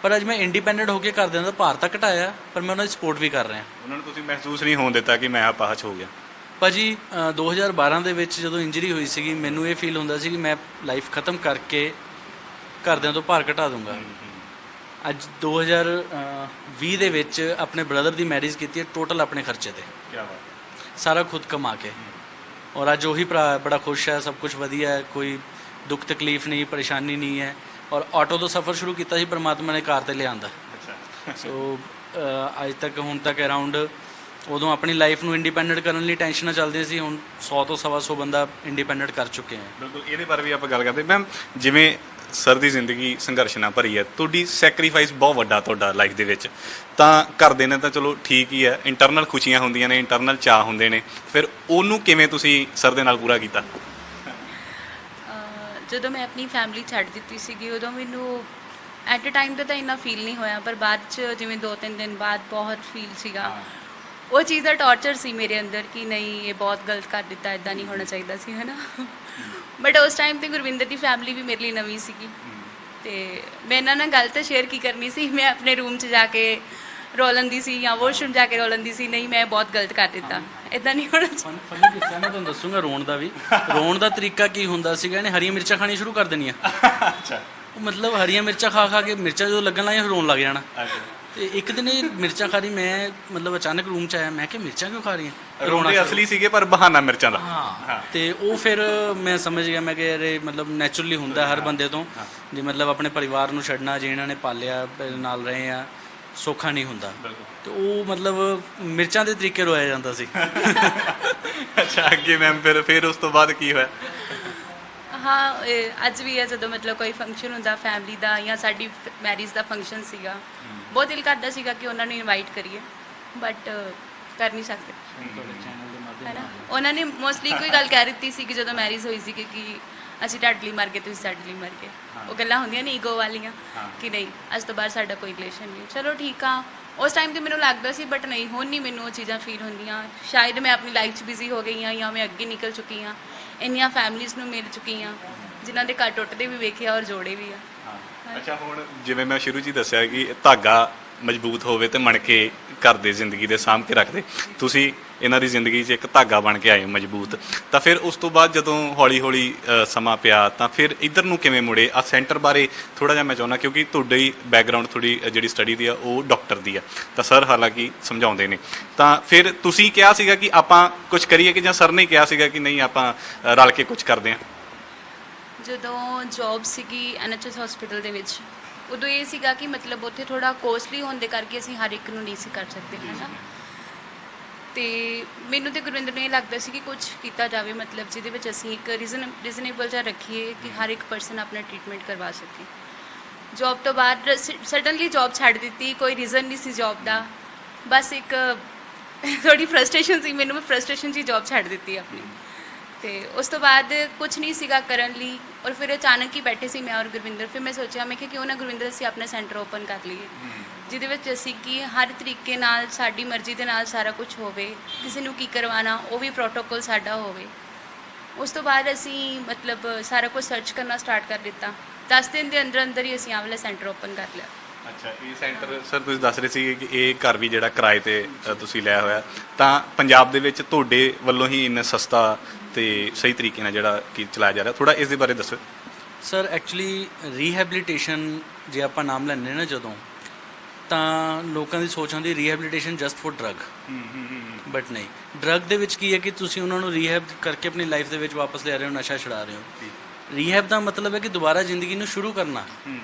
Speaker 1: ਪਰ ਅੱਜ ਮੈਂ ਇੰਡੀਪੈਂਡੈਂਟ ਹੋ ਕੇ ਘਰਦਿਆਂ ਦਾ ਭਾਰ ਤਾਂ ਘਟਾਇਆ, ਪਰ ਮੈਂ ਉਹਨਾਂ ਦੀ ਸਪੋਰਟ ਵੀ ਕਰ ਰਿਹਾ।
Speaker 3: ਉਹਨਾਂ ਨੂੰ ਤੁਸੀਂ ਮਹਿਸੂਸ ਨਹੀਂ ਹੋਣ ਦਿੱਤਾ ਕਿ ਮੈਂ ਅਪਾਹਜ ਹੋ ਗਿਆ?
Speaker 1: ਭਾਜੀ 2012 ਦੇ ਵਿੱਚ ਜਦੋਂ ਇੰਜਰੀ ਹੋਈ ਸੀਗੀ, ਮੈਨੂੰ ਇਹ ਫੀਲ ਹੁੰਦਾ ਸੀ ਕਿ ਮੈਂ ਲਾਈਫ ਖਤਮ ਕਰਕੇ ਘਰਦਿਆਂ ਤੋਂ ਭਾਰ ਘਟਾ ਦੂੰਗਾ। ਅੱਜ 2020 ਦੇ ਵਿੱਚ ਆਪਣੇ ਬ੍ਰਦਰ ਦੀ ਮੈਰਿਜ ਕੀਤੀ ਹੈ, ਟੋਟਲ ਆਪਣੇ ਖਰਚੇ 'ਤੇ, ਸਾਰਾ ਖੁਦ ਕਮਾ ਕੇ। ਔਰ ਅੱਜ ਉਹੀ ਭਰਾ ਬੜਾ ਖੁਸ਼ ਹੈ, ਸਭ ਕੁਝ ਵਧੀਆ ਹੈ, ਕੋਈ ਦੁੱਖ ਤਕਲੀਫ ਨਹੀਂ, ਪਰੇਸ਼ਾਨੀ ਨਹੀਂ ਹੈ। ਔਰ ਆਟੋ ਤੋਂ ਸਫ਼ਰ ਸ਼ੁਰੂ ਕੀਤਾ ਸੀ, ਪਰਮਾਤਮਾ ਨੇ ਕਾਰ 'ਤੇ ਲਿਆਂਦਾ। ਸੋ ਅੱਜ ਤੱਕ ਹੁਣ ਤੱਕ ਅਰਾਊਂਡ, ਉਦੋਂ ਆਪਣੀ ਲਾਈਫ ਨੂੰ ਇੰਡੀਪੈਂਡੈਂਟ ਕਰਨ ਲਈ ਟੈਨਸ਼ਨਾਂ ਚੱਲਦੀਆਂ ਸੀ, ਹੁਣ 100 ਤੋਂ 125 ਬੰਦਾ ਇੰਡੀਪੈਂਡੈਂਟ ਕਰ ਚੁੱਕੇ ਹੈ।
Speaker 3: ਬਿਲਕੁਲ, ਇਹਦੇ ਬਾਰੇ ਵੀ ਆਪਾਂ ਗੱਲ ਕਰਦੇ। ਮੈਮ, ਜਿਵੇਂ ਸਰ ਦੀ ਜ਼ਿੰਦਗੀ ਸੰਘਰਸ਼ ਨਾਲ ਭਰੀ ਹੈ, ਤੁਹਾਡੀ ਸੈਕਰੀਫਾਈਸ ਬਹੁਤ ਵੱਡਾ ਤੁਹਾਡਾ ਲਾਈਫ ਦੇ ਵਿੱਚ, ਤਾਂ ਕਰਦੇ ਨੇ ਤਾਂ ਚਲੋ ਠੀਕ ਹੀ ਹੈ, ਇੰਟਰਨਲ ਖੁਸ਼ੀਆਂ ਹੁੰਦੀਆਂ ਨੇ, ਇੰਟਰਨਲ ਚਾਅ ਹੁੰਦੇ ਨੇ, ਫਿਰ ਉਹਨੂੰ ਕਿਵੇਂ ਤੁਸੀਂ ਸਰ ਦੇ ਨਾਲ ਪੂਰਾ ਕੀਤਾ?
Speaker 2: ਜਦੋਂ ਮੈਂ ਆਪਣੀ ਫੈਮਿਲੀ ਛੱਡ ਦਿੱਤੀ ਸੀਗੀ ਉਦੋਂ ਮੈਨੂੰ ਐਟ ਅ ਟਾਈਮ ਤੇ ਤਾਂ ਇੰਨਾ ਫੀਲ ਨਹੀਂ ਹੋਇਆ, ਪਰ ਬਾਅਦ ਚ ਜਿਵੇਂ 2-3 ਦਿਨ ਬਾਅਦ ਬਹੁਤ ਫੀਲ ਸੀਗਾ। ਉਹ ਚੀਜ਼ ਦਾ ਟੌਰਚਰ ਸੀ ਮੇਰੇ ਅੰਦਰ ਕਿ ਨਹੀਂ ਇਹ ਬਹੁਤ ਗਲਤ ਕਰ ਦਿੱਤਾ, ਇਦਾਂ ਨਹੀਂ ਹੋਣਾ ਚਾਹੀਦਾ ਸੀ, ਹੈ ਨਾ। ਬਟ ਉਸ ਟਾਈਮ ਤੇ ਗੁਰਵਿੰਦਰ ਦੀ ਫੈਮਿਲੀ ਵੀ ਮੇਰੇ ਲਈ ਨਵੀਂ ਸੀਗੀ ਤੇ ਮੈਂ ਇਹਨਾਂ ਨਾਲ ਗੱਲ ਤਾਂ ਸ਼ੇਅਰ ਕੀ ਕਰਨੀ ਸੀ, ਮੈਂ ਆਪਣੇ ਰੂਮ 'ਚ ਜਾ ਕੇ ਰੋਲਣ ਦੀ ਸੀ ਜਾਂ ਵਾਸ਼ਰੂਮ ਜਾ ਕੇ ਰੋਲਣ ਦੀ ਸੀ, ਨਹੀਂ ਮੈਂ ਬਹੁਤ ਗਲਤ ਕਰ ਦਿੱਤਾ, ਇਦਾਂ ਨਹੀਂ ਹੋਣਾ ਚਾਹੀਦਾ।
Speaker 1: ਫਨੀ ਕਿੱਸਾ ਮੈਂ ਤੁਹਾਨੂੰ ਦੱਸੂਗਾ ਰੋਣ ਦਾ ਵੀ। ਰੋਣ ਦਾ ਤਰੀਕਾ ਕੀ ਹੁੰਦਾ ਸੀਗਾ, ਇਹਨੇ ਹਰੀਆਂ ਮਿਰਚਾਂ ਖਾਣੀ ਸ਼ੁਰੂ ਕਰ ਦੇਣੀਆਂ।
Speaker 3: ਅੱਛਾ।
Speaker 1: ਮਤਲਬ ਹਰੀਆਂ ਮਿਰਚਾਂ ਖਾ ਖਾ ਕੇ ਮਿਰਚਾਂ ਜਦੋਂ ਲੱਗਣ ਲੱਗ ਰੋਣ ਲੱਗ ਜਾਣਾ। ਤੇ ਇੱਕ ਦਿਨ ਇਹ ਮਿਰਚਾਂ ਖਾ ਰਹੀ, ਮੈਂ ਮਤਲਬ ਅਚਾਨਕ ਰੂਮ 'ਚ ਆਇਆ, ਮੈਂ ਕਿਹਾ ਮਿਰਚਾਂ ਕਿਉਂ ਖਾ ਰਹੀਆਂ?
Speaker 3: ਰੋਣੇ ਅਸਲੀ ਸੀਗੇ ਪਰ ਬਹਾਨਾ ਮਿਰਚਾਂ ਦਾ।
Speaker 1: ਹਾਂ। ਤੇ ਉਹ ਫਿਰ ਮੈਂ ਸਮਝ ਗਿਆ, ਮੈਂ ਕਿਹਾ ਯਾਰ ਮਤਲਬ ਨੈਚੁਰਲੀ ਹੁੰਦਾ ਹਰ ਬੰਦੇ ਤੋਂ, ਜੇ ਮਤਲਬ ਆਪਣੇ ਪਰਿਵਾਰ ਨੂੰ ਛੱਡਣਾ, ਜੇ ਇਹਨਾਂ ਨੇ ਪਾਲਿਆ ਨਾਲ ਰਹੇ ਆ, ਸੌਖਾ ਨਹੀਂ ਹੁੰਦਾ। ਤੇ ਉਹ ਮਤਲਬ ਮਿਰਚਾਂ ਦੇ ਤਰੀਕੇ ਰੋਇਆ ਜਾਂਦਾ ਸੀ।
Speaker 3: ਅੱਛਾ, ਅੱਗੇ ਮੈਮ ਫਿਰ ਉਸ ਤੋਂ ਬਾਅਦ ਕੀ ਹੋਇਆ?
Speaker 2: ਹਾਂ, ਅੱਜ ਵੀ ਹੈ ਜਦੋਂ ਮਤਲਬ ਕੋਈ ਫੰਕਸ਼ਨ ਹੁੰਦਾ ਫੈਮਿਲੀ ਦਾ ਜਾਂ ਸਾਡੀ ਮੈਰਿਜ ਦਾ ਫੰਕਸ਼ਨ ਸੀਗਾ, ਬਹੁਤ ਦਿਲ ਕਰਦਾ ਸੀਗਾ ਕਿ ਉਹਨਾਂ ਨੂੰ ਇਨਵਾਈਟ ਕਰੀਏ, ਬਟ ਕਰ ਨਹੀਂ ਸਕਦੇ, ਹੈ ਨਾ। ਉਹਨਾਂ ਨੇ ਮੋਸਟਲੀ ਕੋਈ ਗੱਲ ਕਹਿ ਦਿੱਤੀ ਸੀ ਕਿ ਜਦੋਂ ਮੈਰਿਜ ਹੋਈ ਸੀ ਕਿ ਅਸੀਂ ਤੁਹਾਡੇ ਲਈ ਮਰ ਗਏ, ਤੁਸੀਂ ਸਾਡੇ ਲਈ ਮਰ ਗਏ। ਉਹ ਗੱਲਾਂ ਹੁੰਦੀਆਂ ਨੇ ਈਗੋ ਵਾਲੀਆਂ ਕਿ ਨਹੀਂ ਅੱਜ ਤੋਂ ਬਾਅਦ ਸਾਡਾ ਕੋਈ ਰਿਲੇਸ਼ਨ ਨਹੀਂ। ਚਲੋ ਠੀਕ ਆ, ਉਸ ਟਾਈਮ ਤੇ ਮੈਨੂੰ ਲੱਗਦਾ ਸੀ, ਬਟ ਨਹੀਂ, ਹੁਣ ਨਹੀਂ ਮੈਨੂੰ ਉਹ ਚੀਜ਼ਾਂ ਫੀਲ ਹੁੰਦੀਆਂ। ਸ਼ਾਇਦ ਮੈਂ ਆਪਣੀ ਲਾਈਫ 'ਚ ਬਿਜ਼ੀ ਹੋ ਗਈ ਹਾਂ ਜਾਂ ਮੈਂ ਅੱਗੇ ਨਿਕਲ ਚੁੱਕੀ ਹਾਂ, ਇੰਨੀਆਂ ਫੈਮਿਲੀਜ਼ ਨੂੰ ਮਿਲ ਚੁੱਕੀ ਹਾਂ ਜਿਨ੍ਹਾਂ ਦੇ ਘਰ ਟੁੱਟਦੇ ਵੀ ਵੇਖਿਆ ਔਰ ਜੋੜੇ ਵੀ ਆ।
Speaker 3: ਅੱਛਾ, ਹੁਣ ਜਿਵੇਂ ਮੈਂ ਸ਼ੁਰੂ 'ਚ ਹੀ ਦੱਸਿਆ ਕਿ ਧਾਗਾ ਮਜ਼ਬੂਤ ਹੋਵੇ ਤੇ ਮਣਕੇ ਘਰ ਦੇ ਜ਼ਿੰਦਗੀ ਦੇ ਸਾਂਭ ਕੇ ਰੱਖਦੇ, ਤੁਸੀਂ ਇਹਨਾਂ ਦੀ ਜ਼ਿੰਦਗੀ 'ਚ ਇੱਕ ਧਾਗਾ ਬਣ ਕੇ ਆਏ ਮਜ਼ਬੂਤ। ਤਾਂ ਫਿਰ ਉਸ ਤੋਂ ਬਾਅਦ ਜਦੋਂ ਹੌਲੀ ਹੌਲੀ ਸਮਾਂ ਪਿਆ ਤਾਂ ਫਿਰ ਇੱਧਰ ਨੂੰ ਕਿਵੇਂ ਮੁੜੇ? ਆ ਸੈਂਟਰ ਬਾਰੇ ਥੋੜ੍ਹਾ ਜਿਹਾ ਮੈਂ ਚਾਹੁੰਦਾ, ਕਿਉਂਕਿ ਤੁਹਾਡੀ ਬੈਕਗਰਾਊਂਡ ਥੋੜੀ ਜਿਹੜੀ ਸਟੱਡੀ ਦੀ ਆ ਉਹ ਡਾਕਟਰ ਦੀ ਆ, ਤਾਂ ਸਰ ਹਾਲਾਂਕਿ ਸਮਝਾਉਂਦੇ ਨੇ, ਤਾਂ ਫਿਰ ਤੁਸੀਂ ਕਿਹਾ ਸੀਗਾ ਕਿ ਆਪਾਂ ਕੁਝ ਕਰੀਏ ਕਿ ਜਾਂ ਸਰ ਨੇ ਕਿਹਾ ਸੀਗਾ ਕਿ ਨਹੀਂ ਆਪਾਂ ਰਲ ਕੇ ਕੁਝ ਕਰਦੇ ਹਾਂ?
Speaker 2: ਜਦੋਂ ਜੌਬ ਸੀਗੀ NHS ਹਸਪੀਟਲ ਦੇ ਵਿੱਚ, ਉਦੋਂ ਇਹ ਸੀਗਾ ਕਿ ਮਤਲਬ ਉੱਥੇ ਥੋੜਾ ਕੋਸਟਲੀ ਹੋਣ ਦੇ ਕਰਕੇ ਅਸੀਂ ਹਰ ਇੱਕ ਨੂੰ ਨਹੀਂ ਸੀ ਕਰ ਸਕਦੇ, ਹੈ ਨਾ। ਤੇ ਮੈਨੂੰ ਤੇ ਗੁਰਵਿੰਦਰ ਨੂੰ ਇਹ ਲੱਗਦਾ ਸੀ ਕਿ ਕੁਝ ਕੀਤਾ ਜਾਵੇ, ਮਤਲਬ ਜਿਹਦੇ ਵਿੱਚ ਅਸੀਂ ਇੱਕ ਰੀਜ਼ਨੇਬਲ ਜਿਹਾ ਰੱਖੀਏ ਕਿ ਹਰ ਇੱਕ ਪਰਸਨ ਆਪਣਾ ਟ੍ਰੀਟਮੈਂਟ ਕਰਵਾ ਸਕੇ। ਜੌਬ ਤੋਂ ਬਾਅਦ ਸਡਨਲੀ ਜੌਬ ਛੱਡ ਦਿੱਤੀ, ਕੋਈ ਰੀਜ਼ਨ ਨਹੀਂ ਸੀ ਜੌਬ ਦਾ, ਬਸ ਇੱਕ ਥੋੜੀ ਫਰਸਟ੍ਰੇਸ਼ਨ ਸੀ ਮੈਨੂੰ, ਮੈਂ ਫਰਸਟ੍ਰੇਸ਼ਨ 'ਚ ਹੀ ਜੌਬ ਛੱਡ ਦਿੱਤੀ ਆਪਣੀ। ਤੇ ਉਸ ਤੋਂ ਬਾਅਦ ਕੁਝ ਨਹੀਂ ਸੀਗਾ ਕਰਨ ਲਈ, ਔਰ ਫਿਰ ਅਚਾਨਕ ਹੀ ਬੈਠੇ ਸੀ ਮੈਂ ਔਰ ਗੁਰਵਿੰਦਰ। ਫਿਰ ਮੈਂ ਸੋਚਿਆ, ਮੈਂ ਕਿਹਾ ਕਿਉਂ ਨਾ ਗੁਰਵਿੰਦਰ ਅਸੀਂ ਆਪਣਾ ਸੈਂਟਰ ਓਪਨ ਕਰ ਲਈਏ, ਜਿਹਦੇ ਵਿੱਚ ਅਸੀਂ ਕਿ ਹਰ ਤਰੀਕੇ ਨਾਲ ਸਾਡੀ ਮਰਜ਼ੀ ਦੇ ਨਾਲ ਸਾਰਾ ਕੁਝ ਹੋਵੇ, ਕਿਸੇ ਨੂੰ ਕੀ ਕਰਵਾਉਣਾ ਉਹ ਵੀ ਪ੍ਰੋਟੋਕੋਲ ਸਾਡਾ ਹੋਵੇ। ਉਸ ਤੋਂ ਬਾਅਦ ਅਸੀਂ ਮਤਲਬ ਸਾਰਾ ਕੁਝ ਸਰਚ ਕਰਨਾ ਸਟਾਰਟ ਕਰ ਦਿੱਤਾ। 10 ਦਿਨ ਦੇ ਅੰਦਰ ਅੰਦਰ ਹੀ ਅਸੀਂ ਆਹ ਵਾਲਾ ਸੈਂਟਰ ਓਪਨ ਕਰ ਲਿਆ।
Speaker 3: ਅੱਛਾ, ਇਹ ਸੈਂਟਰ ਸਰ ਤੁਸੀਂ ਦੱਸ ਰਹੇ ਸੀ ਕਿ ਇਹ ਘਰ ਵੀ ਜਿਹੜਾ ਕਿਰਾਏ ਤੇ ਤੁਸੀਂ ਲਿਆ ਹੋਇਆ, ਤਾਂ ਪੰਜਾਬ ਦੇ ਵਿੱਚ ਤੁਹਾਡੇ ਵੱਲੋਂ ਹੀ ਇੰਨਾ ਸਸਤਾ ਤੇ ਸਹੀ ਤਰੀਕੇ ਨਾਲ ਜਿਹੜਾ ਕਿ ਚਲਾਇਆ ਜਾ ਰਿਹਾ, ਥੋੜਾ ਇਸ ਦੇ ਬਾਰੇ ਦੱਸੋ।
Speaker 1: ਸਰ ਐਕਚੁਅਲੀ ਰੀਹੈਬਿਲਿਟੇਸ਼ਨ ਜੇ ਆਪਾਂ ਨਾਮ ਲੈਂਦੇ ਨਾ ਜਦੋਂ, ਤਾਂ ਲੋਕਾਂ ਦੀ ਸੋਚ ਹੁੰਦੀ rehabilitation just for drug, but ਨਹੀਂ। ਡਰਗ ਦੇ ਵਿੱਚ ਕੀ ਹੈ ਕਿ ਤੁਸੀਂ ਉਹਨਾਂ ਨੂੰ ਰੀਹੈਬ ਕਰਕੇ ਆਪਣੀ ਲਾਈਫ ਦੇ ਵਿੱਚ ਵਾਪਸ ਲਿਆ ਰਹੇ ਹੋ, ਨਸ਼ਾ ਛੁਡਾ ਰਹੇ ਹੋ। ਰੀਹੈਬ ਦਾ ਮਤਲਬ ਹੈ ਕਿ ਦੁਬਾਰਾ ਜ਼ਿੰਦਗੀ ਨੂੰ ਸ਼ੁਰੂ ਕਰਨਾ,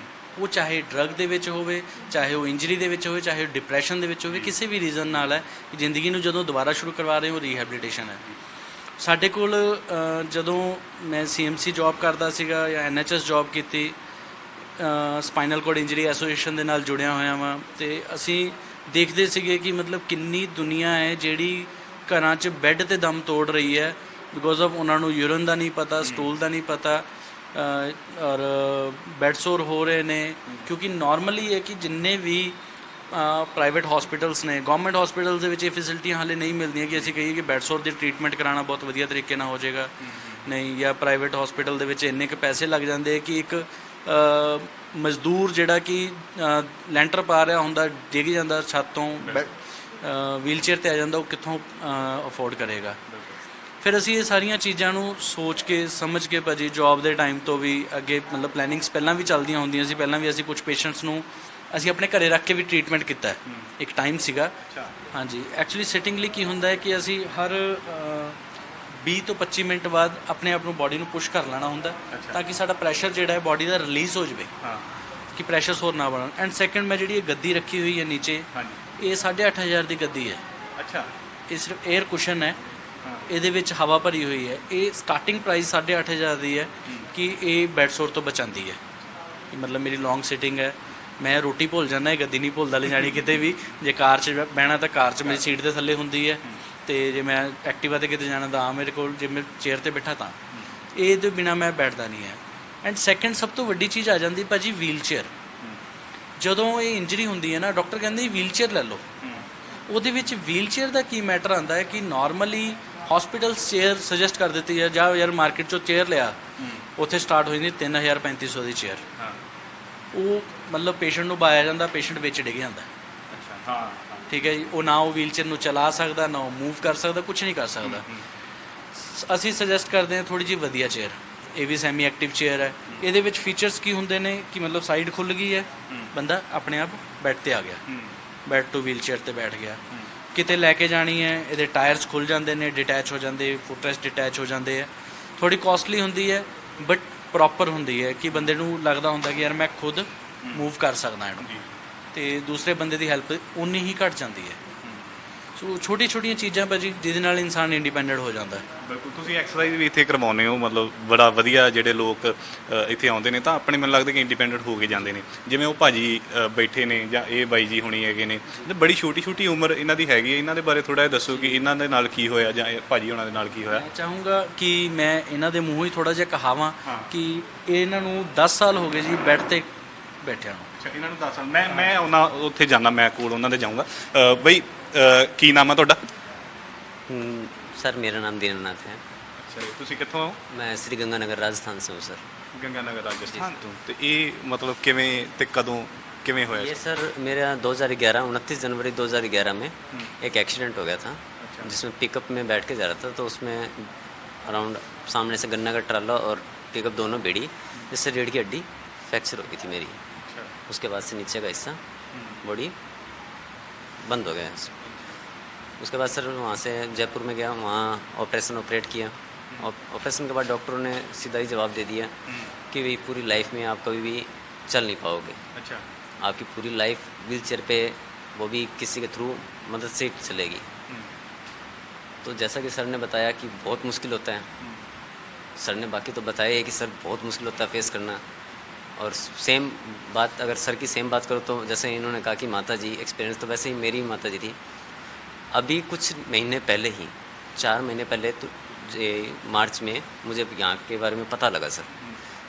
Speaker 1: ਉਹ ਚਾਹੇ ਡਰਗ ਦੇ ਵਿੱਚ ਹੋਵੇ, ਚਾਹੇ ਉਹ ਇੰਜਰੀ ਦੇ ਵਿੱਚ ਹੋਵੇ, ਚਾਹੇ ਡਿਪਰੈਸ਼ਨ ਦੇ ਵਿੱਚ ਹੋਵੇ, ਕਿਸੇ ਵੀ ਰੀਜ਼ਨ ਨਾਲ ਹੈ ਕਿ ਜ਼ਿੰਦਗੀ ਨੂੰ ਜਦੋਂ ਦੁਬਾਰਾ ਸ਼ੁਰੂ ਕਰਵਾ ਰਹੇ ਹੋ, ਰੀਹੈਬਿਲਿਟੇਸ਼ਨ ਹੈ। ਸਾਡੇ ਕੋਲ ਜਦੋਂ ਮੈਂ CMC ਜੌਬ ਕਰਦਾ ਸੀਗਾ ਜਾਂ NHS ਜੌਬ ਕੀਤੀ, ਸਪਾਈਨਲ ਕੋਰਡ ਇੰਜਰੀ ਐਸੋਸੀਏਸ਼ਨ ਦੇ ਨਾਲ ਜੁੜਿਆ ਹੋਇਆ ਵਾਂ, ਤੇ ਅਸੀਂ ਦੇਖਦੇ ਸੀਗੇ ਕਿ ਮਤਲਬ ਕਿੰਨੀ ਦੁਨੀਆ ਹੈ ਜਿਹੜੀ ਘਰਾਂ 'ਚ ਬੈੱਡ ਤੇ ਦਮ ਤੋੜ ਰਹੀ ਹੈ ਬਿਕੋਜ਼ ਆਫ ਉਹਨਾਂ ਨੂੰ ਯੂਰਨ ਦਾ ਨਹੀਂ ਪਤਾ, ਸਟੂਲ ਦਾ ਨਹੀਂ ਪਤਾ, ਔਰ ਬੈੱਡ ਸੋਰ ਹੋ ਰਹੇ ਨੇ। ਕਿਉਂਕਿ ਨਾਰਮਲੀ ਹੈ ਕਿ ਜਿੰਨੇ ਵੀ ਪ੍ਰਾਈਵੇਟ ਹਸਪੀਟਲਸ ਨੇ, ਗਵਰਨਮੈਂਟ ਹਸਪੀਟਲਸ ਦੇ ਵਿੱਚ ਇਹ ਫੈਸਿਲਿਟੀਆਂ ਹਾਲੇ ਨਹੀਂ ਮਿਲਦੀਆਂ ਕਿ ਅਸੀਂ ਕਹੀਏ ਕਿ ਬੈੱਡ ਸੋਰ ਦੀ ਟ੍ਰੀਟਮੈਂਟ ਕਰਾਉਣਾ ਬਹੁਤ ਵਧੀਆ ਤਰੀਕੇ ਨਾਲ ਹੋ ਜਾਏਗਾ, ਨਹੀਂ। ਜਾਂ ਪ੍ਰਾਈਵੇਟ ਹਸਪੀਟਲ ਦੇ ਵਿੱਚ ਇੰਨੇ ਕੁ ਪੈਸੇ ਲੱਗ ਜਾਂਦੇ ਕਿ ਇੱਕ ਮਜ਼ਦੂਰ ਜਿਹੜਾ ਕਿ ਲੈਂਟਰ ਪਾ ਰਿਹਾ ਹੁੰਦਾ, ਡਿੱਗ ਜਾਂਦਾ ਛੱਤ ਤੋਂ, ਵੀਲ ਚੇਅਰ 'ਤੇ ਆ ਜਾਂਦਾ, ਉਹ ਕਿੱਥੋਂ ਅਫੋਰਡ ਕਰੇਗਾ। ਫਿਰ ਅਸੀਂ ਇਹ ਸਾਰੀਆਂ ਚੀਜ਼ਾਂ ਨੂੰ ਸੋਚ ਕੇ ਸਮਝ ਕੇ ਭਾਜੀ ਜੌਬ ਦੇ ਟਾਈਮ ਤੋਂ ਵੀ ਅੱਗੇ ਮਤਲਬ ਪਲੈਨਿੰਗਸ ਪਹਿਲਾਂ ਵੀ ਚੱਲਦੀਆਂ ਹੁੰਦੀਆਂ ਸੀ। ਪਹਿਲਾਂ ਵੀ ਅਸੀਂ ਕੁਝ ਪੇਸ਼ੈਂਟਸ ਨੂੰ ਅਸੀਂ ਆਪਣੇ ਘਰੇ ਰੱਖ ਕੇ ਵੀ ਟ੍ਰੀਟਮੈਂਟ ਕੀਤਾ, ਇੱਕ ਟਾਈਮ ਸੀਗਾ। ਹਾਂਜੀ, ਐਕਚੁਅਲੀ ਸਿਟਿੰਗਲੀ ਕੀ ਹੁੰਦਾ ਹੈ ਕਿ ਅਸੀਂ ਹਰ 20 ਤੋਂ 25 ਮਿੰਟ ਬਾਅਦ ਆਪਣੇ ਆਪ ਨੂੰ ਬਾਡੀ ਨੂੰ ਪੁਸ਼ ਕਰ ਲੈਣਾ ਹੁੰਦਾ, ਤਾਂ ਕਿ ਸਾਡਾ ਪ੍ਰੈਸ਼ਰ ਜਿਹੜਾ ਹੈ ਬਾਡੀ ਦਾ ਰਿਲੀਜ਼ ਹੋ ਜਾਵੇ, ਕਿ ਪ੍ਰੈਸ਼ਰ ਹੋਰ ਨਾ ਬਣਨ। ਐਂਡ ਸੈਕੰਡ, ਮੈਂ ਜਿਹੜੀ ਇਹ ਗੱਦੀ ਰੱਖੀ ਹੋਈ ਹੈ ਨੀਚੇ, ਇਹ 8,500 ਦੀ ਗੱਦੀ ਹੈ। ਅੱਛਾ, ਇਹ ਸਿਰਫ 에ਅਰ ਕੁਸ਼ਨ ਹੈ, ਇਹਦੇ ਵਿੱਚ ਹਵਾ ਭਰੀ ਹੋਈ ਹੈ। ਇਹ ਸਟਾਰਟਿੰਗ ਪ੍ਰਾਈਸ 8,500 ਦੀ ਹੈ ਕਿ ਇਹ ਬੈੱਡ ਸੋਰ ਤੋਂ ਬਚਾਉਂਦੀ ਹੈ। ਮਤਲਬ ਮੇਰੀ ਲੌਂਗ ਸਿਟਿੰਗ ਹੈ, ਮੈਂ ਰੋਟੀ ਭੁੱਲ ਜਾਂਦਾ, ਗੱਦੀ ਨਹੀਂ ਭੁੱਲਦਾ ਲਿਜਾਣੀ ਕਿਤੇ ਵੀ। ਜੇ ਕਾਰ 'ਚ ਬਹਿਣਾ ਤਾਂ ਕਾਰ 'ਚ ਮੇਰੀ ਸੀਟ ਦੇ ਥੱਲੇ ਹੁੰਦੀ ਹੈ, ਅਤੇ ਜੇ ਮੈਂ ਐਕਟਿਵਾ 'ਤੇ ਕਿਤੇ ਜਾਣਾ ਤਾਂ ਮੇਰੇ ਕੋਲ, ਜੇ ਮੈਂ ਚੇਅਰ 'ਤੇ ਬੈਠਾ ਤਾਂ ਇਹ ਤੋਂ ਬਿਨਾਂ ਮੈਂ ਬੈਠਦਾ ਨਹੀਂ ਹੈ। ਐਂਡ ਸੈਕਿੰਡ ਸਭ ਤੋਂ ਵੱਡੀ ਚੀਜ਼ ਆ ਜਾਂਦੀ ਭਾਅ ਜੀ ਵੀਲ ਚੇਅਰ। ਜਦੋਂ ਇਹ ਇੰਜਰੀ ਹੁੰਦੀ ਹੈ ਨਾ, ਡਾਕਟਰ ਕਹਿੰਦੇ ਵੀਲ ਚੇਅਰ ਲੈ ਲਓ। ਉਹਦੇ ਵਿੱਚ ਵੀਲ ਚੇਅਰ ਦਾ ਕੀ ਮੈਟਰ ਆਉਂਦਾ ਹੈ ਕਿ ਨਾਰਮਲੀ ਹਸਪੀਟਲਸ ਚੇਅਰ ਸੁਜੈਸਟ ਕਰ ਦਿੱਤੀ ਹੈ, ਜਾਂ ਯਾਰ ਮਾਰਕੀਟ 'ਚੋਂ ਚੇਅਰ ਲਿਆ, ਉੱਥੇ ਸਟਾਰਟ ਹੋ ਜਾਂਦੀ 3,000-3,500 ਦੀ ਚੇਅਰ। ਉਹ ਮਤਲਬ ਪੇਸ਼ੈਂਟ ਨੂੰ ਬਾਇਆ ਜਾਂਦਾ, ਪੇਸ਼ੈਂਟ ਵਿੱਚ ਡਿੱਗ ਜਾਂਦਾ। ਠੀਕ ਹੈ ਜੀ, ਉਹ ਨਾ ਉਹ ਵੀਲ ਚੇਅਰ ਨੂੰ ਚਲਾ ਸਕਦਾ, ਨਾ ਉਹ ਮੂਵ ਕਰ ਸਕਦਾ, ਕੁਛ ਨਹੀਂ ਕਰ ਸਕਦਾ। ਅਸੀਂ ਸੁਜੈਸਟ ਕਰਦੇ ਹਾਂ ਥੋੜ੍ਹੀ ਜਿਹੀ ਵਧੀਆ ਚੇਅਰ। ਇਹ ਵੀ ਸੈਮੀ ਐਕਟਿਵ ਚੇਅਰ ਹੈ। ਇਹਦੇ ਵਿੱਚ ਫੀਚਰਸ ਕੀ ਹੁੰਦੇ ਨੇ ਕਿ ਮਤਲਬ ਸਾਈਡ ਖੁੱਲ੍ਹ ਗਈ ਹੈ, ਬੰਦਾ ਆਪਣੇ ਆਪ ਬੈੱਡ 'ਤੇ ਆ ਗਿਆ, ਬੈੱਡ ਟੂ ਵੀਲ ਚੇਅਰ 'ਤੇ ਬੈਠ ਗਿਆ। ਕਿਤੇ ਲੈ ਕੇ ਜਾਣੀ ਹੈ, ਇਹਦੇ ਟਾਇਰਸ ਖੁੱਲ੍ਹ ਜਾਂਦੇ ਨੇ, ਡਿਟੈਚ ਹੋ ਜਾਂਦੇ, ਫੁੱਟਰੈਸਟ ਡਿਟੈਚ ਹੋ ਜਾਂਦੇ ਹੈ। ਥੋੜ੍ਹੀ ਕੋਸਟਲੀ ਹੁੰਦੀ ਹੈ ਬਟ ਪ੍ਰੋਪਰ ਹੁੰਦੀ ਹੈ ਕਿ ਬੰਦੇ ਨੂੰ ਲੱਗਦਾ ਹੁੰਦਾ ਕਿ ਯਾਰ ਮੈਂ ਖੁਦ ਮੂਵ ਕਰ ਸਕਦਾ ਇਹਨੂੰ, ਅਤੇ ਦੂਸਰੇ ਬੰਦੇ ਦੀ ਹੈਲਪ ਉਨੀ ਹੀ ਘੱਟ ਜਾਂਦੀ ਹੈ। ਸੋ ਛੋਟੀ ਛੋਟੀਆਂ ਚੀਜ਼ਾਂ ਭਾਜੀ ਜਿਹਦੇ ਨਾਲ ਇਨਸਾਨ ਇੰਡੀਪੈਂਡੈਂਟ ਹੋ ਜਾਂਦਾ।
Speaker 3: ਬਿਲਕੁਲ, ਤੁਸੀਂ ਐਕਸਰਸਾਈਜ਼ ਵੀ ਇੱਥੇ ਕਰਵਾਉਂਦੇ ਹੋ, ਮਤਲਬ ਬੜਾ ਵਧੀਆ। ਜਿਹੜੇ ਲੋਕ ਇੱਥੇ ਆਉਂਦੇ ਨੇ ਤਾਂ ਆਪਣੇ ਮੈਨੂੰ ਲੱਗਦਾ ਕਿ ਇੰਡੀਪੈਂਡੈਂਟ ਹੋ ਕੇ ਜਾਂਦੇ ਨੇ। ਜਿਵੇਂ ਉਹ ਭਾਜੀ ਬੈਠੇ ਨੇ ਜਾਂ ਇਹ ਬਾਈ ਜੀ ਹੁਣੀ ਹੈਗੇ ਨੇ, ਬੜੀ ਛੋਟੀ ਛੋਟੀ ਉਮਰ ਇਹਨਾਂ ਦੀ ਹੈਗੀ ਹੈ। ਇਹਨਾਂ ਦੇ ਬਾਰੇ ਥੋੜ੍ਹਾ ਜਿਹਾ ਦੱਸੋ ਕਿ ਇਹਨਾਂ ਦੇ ਨਾਲ ਕੀ ਹੋਇਆ ਜਾਂ ਭਾਜੀ ਉਹਨਾਂ ਦੇ ਨਾਲ ਕੀ ਹੋਇਆ।
Speaker 1: ਮੈਂ ਚਾਹੂੰਗਾ ਕਿ ਮੈਂ ਇਹਨਾਂ ਦੇ ਮੂੰਹੋਂ ਹੀ ਥੋੜ੍ਹਾ ਜਿਹਾ ਕਹਾਵਾਂ ਕਿ ਇਹਨਾਂ ਨੂੰ 10 ਸਾਲ ਹੋ ਗਏ ਜੀ ਬੈੱਡ 'ਤੇ ਬੈਠਿਆਂ ਨੂੰ।
Speaker 3: ਅੱਛਾ, ਇਹਨਾਂ ਨੂੰ 10 ਸਾਲ। ਮੈਂ ਉਹਨਾਂ ਉੱਥੇ ਜਾਂਦਾ, ਮੈਂ ਕੋਲ ਉਹਨਾਂ ਦੇ ਜਾਊਂਗਾ। ਬਈ ਕੀ ਨਾਮ ਹੈ ਤੁਹਾਡਾ?
Speaker 4: सर मेरा नाम दीनानाथ है।
Speaker 3: ਅੱਛਾ, ਤੁਸੀਂ ਕਿੱਥੋਂ ਆਓ?
Speaker 4: मैं श्री गंगानगर राजस्थान से हूँ सर।
Speaker 3: ਗੰਗਾਨਗਰ ਰਾਜਸਥਾਨ ਤੋਂ। ਤੇ ਇਹ ਮਤਲਬ ਕਿਵੇਂ ਤੇ ਕਦੋਂ ਕਿਵੇਂ ਹੋਇਆ?
Speaker 4: ये सर मेरा 2011 29 जनवरी 2011 में एक एक्सीडेंट हो गया था, जिसमें पिकअप में बैठ के जा रहा था। तो उसमें अराउंड सामने से गन्ना का ट्राला और पिकअप दोनों भिड़ी, जिससे रीढ़ की हड्डी फ्रैक्चर हो गई थी मेरी। उसके बाद से नीचे का हिस्सा बॉडी बंद हो गया। उसके बाद सर वहाँ से जयपुर में गया, वहाँ ऑपरेट किया। ऑपरेशन के बाद डॉक्टरों ने सीधा ही जवाब दे दिया कि भाई पूरी लाइफ में आप कभी भी चल नहीं पाओगे।
Speaker 3: अच्छा,
Speaker 4: आपकी पूरी लाइफ व्हील चेयर पे, वो भी किसी के थ्रू मदद से ही चलेगी। तो जैसा कि सर ने बताया कि बहुत मुश्किल होता है, सर ने बाकी तो बताया है कि सर बहुत मुश्किल होता है फेस करना। और सेम बात अगर सर की सेम बात करो तो जैसे इन्होंने कहा कि माता जी एक्सपीरियंस, तो वैसे ही मेरी माता जी थी। अभी कुछ महीने पहले ही, 4 महीने पहले, तो मार्च में मुझे यहाँ के बारे में पता लगा सर।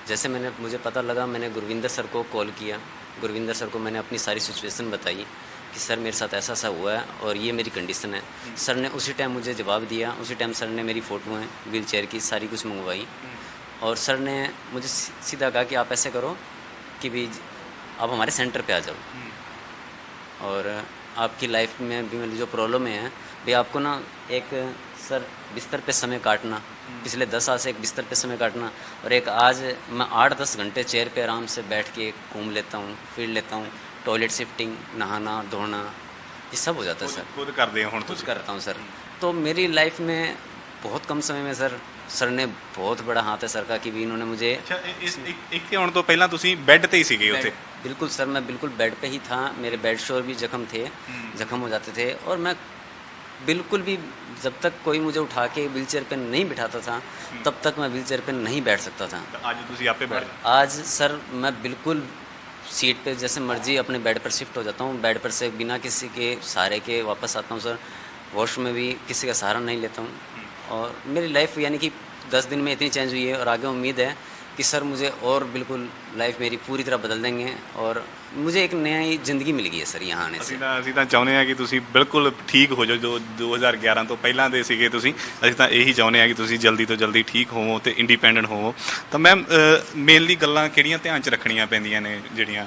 Speaker 4: जैसे मुझे पता लगा, मैंने गुरविंदर सर को कॉल किया। गुरविंदर सर को मैंने अपनी सारी सिचुएशन बताई कि सर मेरे साथ ऐसा ऐसा हुआ है और ये मेरी कंडीशन है। सर ने उसी टाइम मुझे जवाब दिया। उसी टाइम सर ने मेरी फ़ोटोएँ व्हील चेयर की सारी कुछ मंगवाई, और सर ने मुझे सीधा कहा कि आप ऐसे करो कि भी आप हमारे सेंटर पे आ जाओ, और आपकी लाइफ में भी जो प्रॉब्लम है भाई, आपको ना एक सर बिस्तर पे समय काटना, पिछले 10 साल से एक बिस्तर पे समय काटना, और एक आज मैं 8-10 घंटे चेयर पे आराम से बैठ के घूम लेता हूँ, फिर लेता हूँ। टॉयलेट शिफ्टिंग, नहाना धोना, ये सब हो जाता है सर।
Speaker 3: खुद ਕਰਦੇ ਹੋ ਹੁਣ
Speaker 4: कुछ
Speaker 3: ਤੁਸੀਂ?
Speaker 4: करता हूँ सर। तो मेरी लाइफ में बहुत कम समय में सर ने बहुत बड़ा हाथ है सर का कि भी इन्होंने मुझे।
Speaker 3: ਅੱਛਾ, ਇੱਥੇ ਆਉਣ ਤੋਂ ਪਹਿਲਾਂ ਤੁਸੀਂ ਬੈੱਡ ਤੇ ਹੀ ਸੀਗੇ ਉੱਥੇ?
Speaker 4: बिल्कुल सर, मैं बिल्कुल बेड पे ही था। मेरे बेड शोर भी जख्म हो जाते थे, और मैं बिल्कुल भी, जब तक कोई मुझे उठा के व्हील चेयर पे नहीं बिठाता था, तब तक मैं व्हील चेयर पे नहीं बैठ सकता था।
Speaker 3: ਅੱਜ ਤੁਸੀਂ ਆਪੇ ਬੈਠ ਗਏ?
Speaker 4: आज सर मैं बिल्कुल सीट पे जैसे मर्जी अपने बेड पर शिफ्ट हो जाता हूँ। बेड पर से बिना किसी के सहारे के वापस आता हूँ सर। वॉशरूम में भी किसी का सहारा नहीं लेता हूँ। और मेरी लाइफ यानी कि 10 दिन में इतनी चेंज हुई है, और आगे उम्मीद है कि सर मुझे और बिल्कुल लाइफ मेरी पूरी तरह बदल देंगे, और मुझे एक नई ज़िंदगी मिल गई है सर यहाँ आने से।
Speaker 3: ਅਸੀਂ ਤਾਂ ਚਾਹੁੰਦੇ ਹਾਂ ਕਿ ਤੁਸੀਂ ਬਿਲਕੁਲ ਠੀਕ ਹੋ ਜਾਓ, ਜੋ 2011 ਤੋਂ ਪਹਿਲਾਂ ਦੇ ਸੀਗੇ ਤੁਸੀਂ। ਅਸੀਂ ਤਾਂ ਇਹੀ ਚਾਹੁੰਦੇ ਹਾਂ ਕਿ ਤੁਸੀਂ ਜਲਦੀ ਤੋਂ ਜਲਦੀ ਠੀਕ ਹੋਵੋ ਤੇ ਇੰਡੀਪੈਂਡੈਂਟ ਹੋਵੋ। ਤਾਂ ਮੈਮ, ਮੇਨਲੀ ਗੱਲਾਂ ਕਿਹੜੀਆਂ ਧਿਆਨ 'ਚ ਰੱਖਣੀਆਂ ਪੈਂਦੀਆਂ ਨੇ ਜਿਹੜੀਆਂ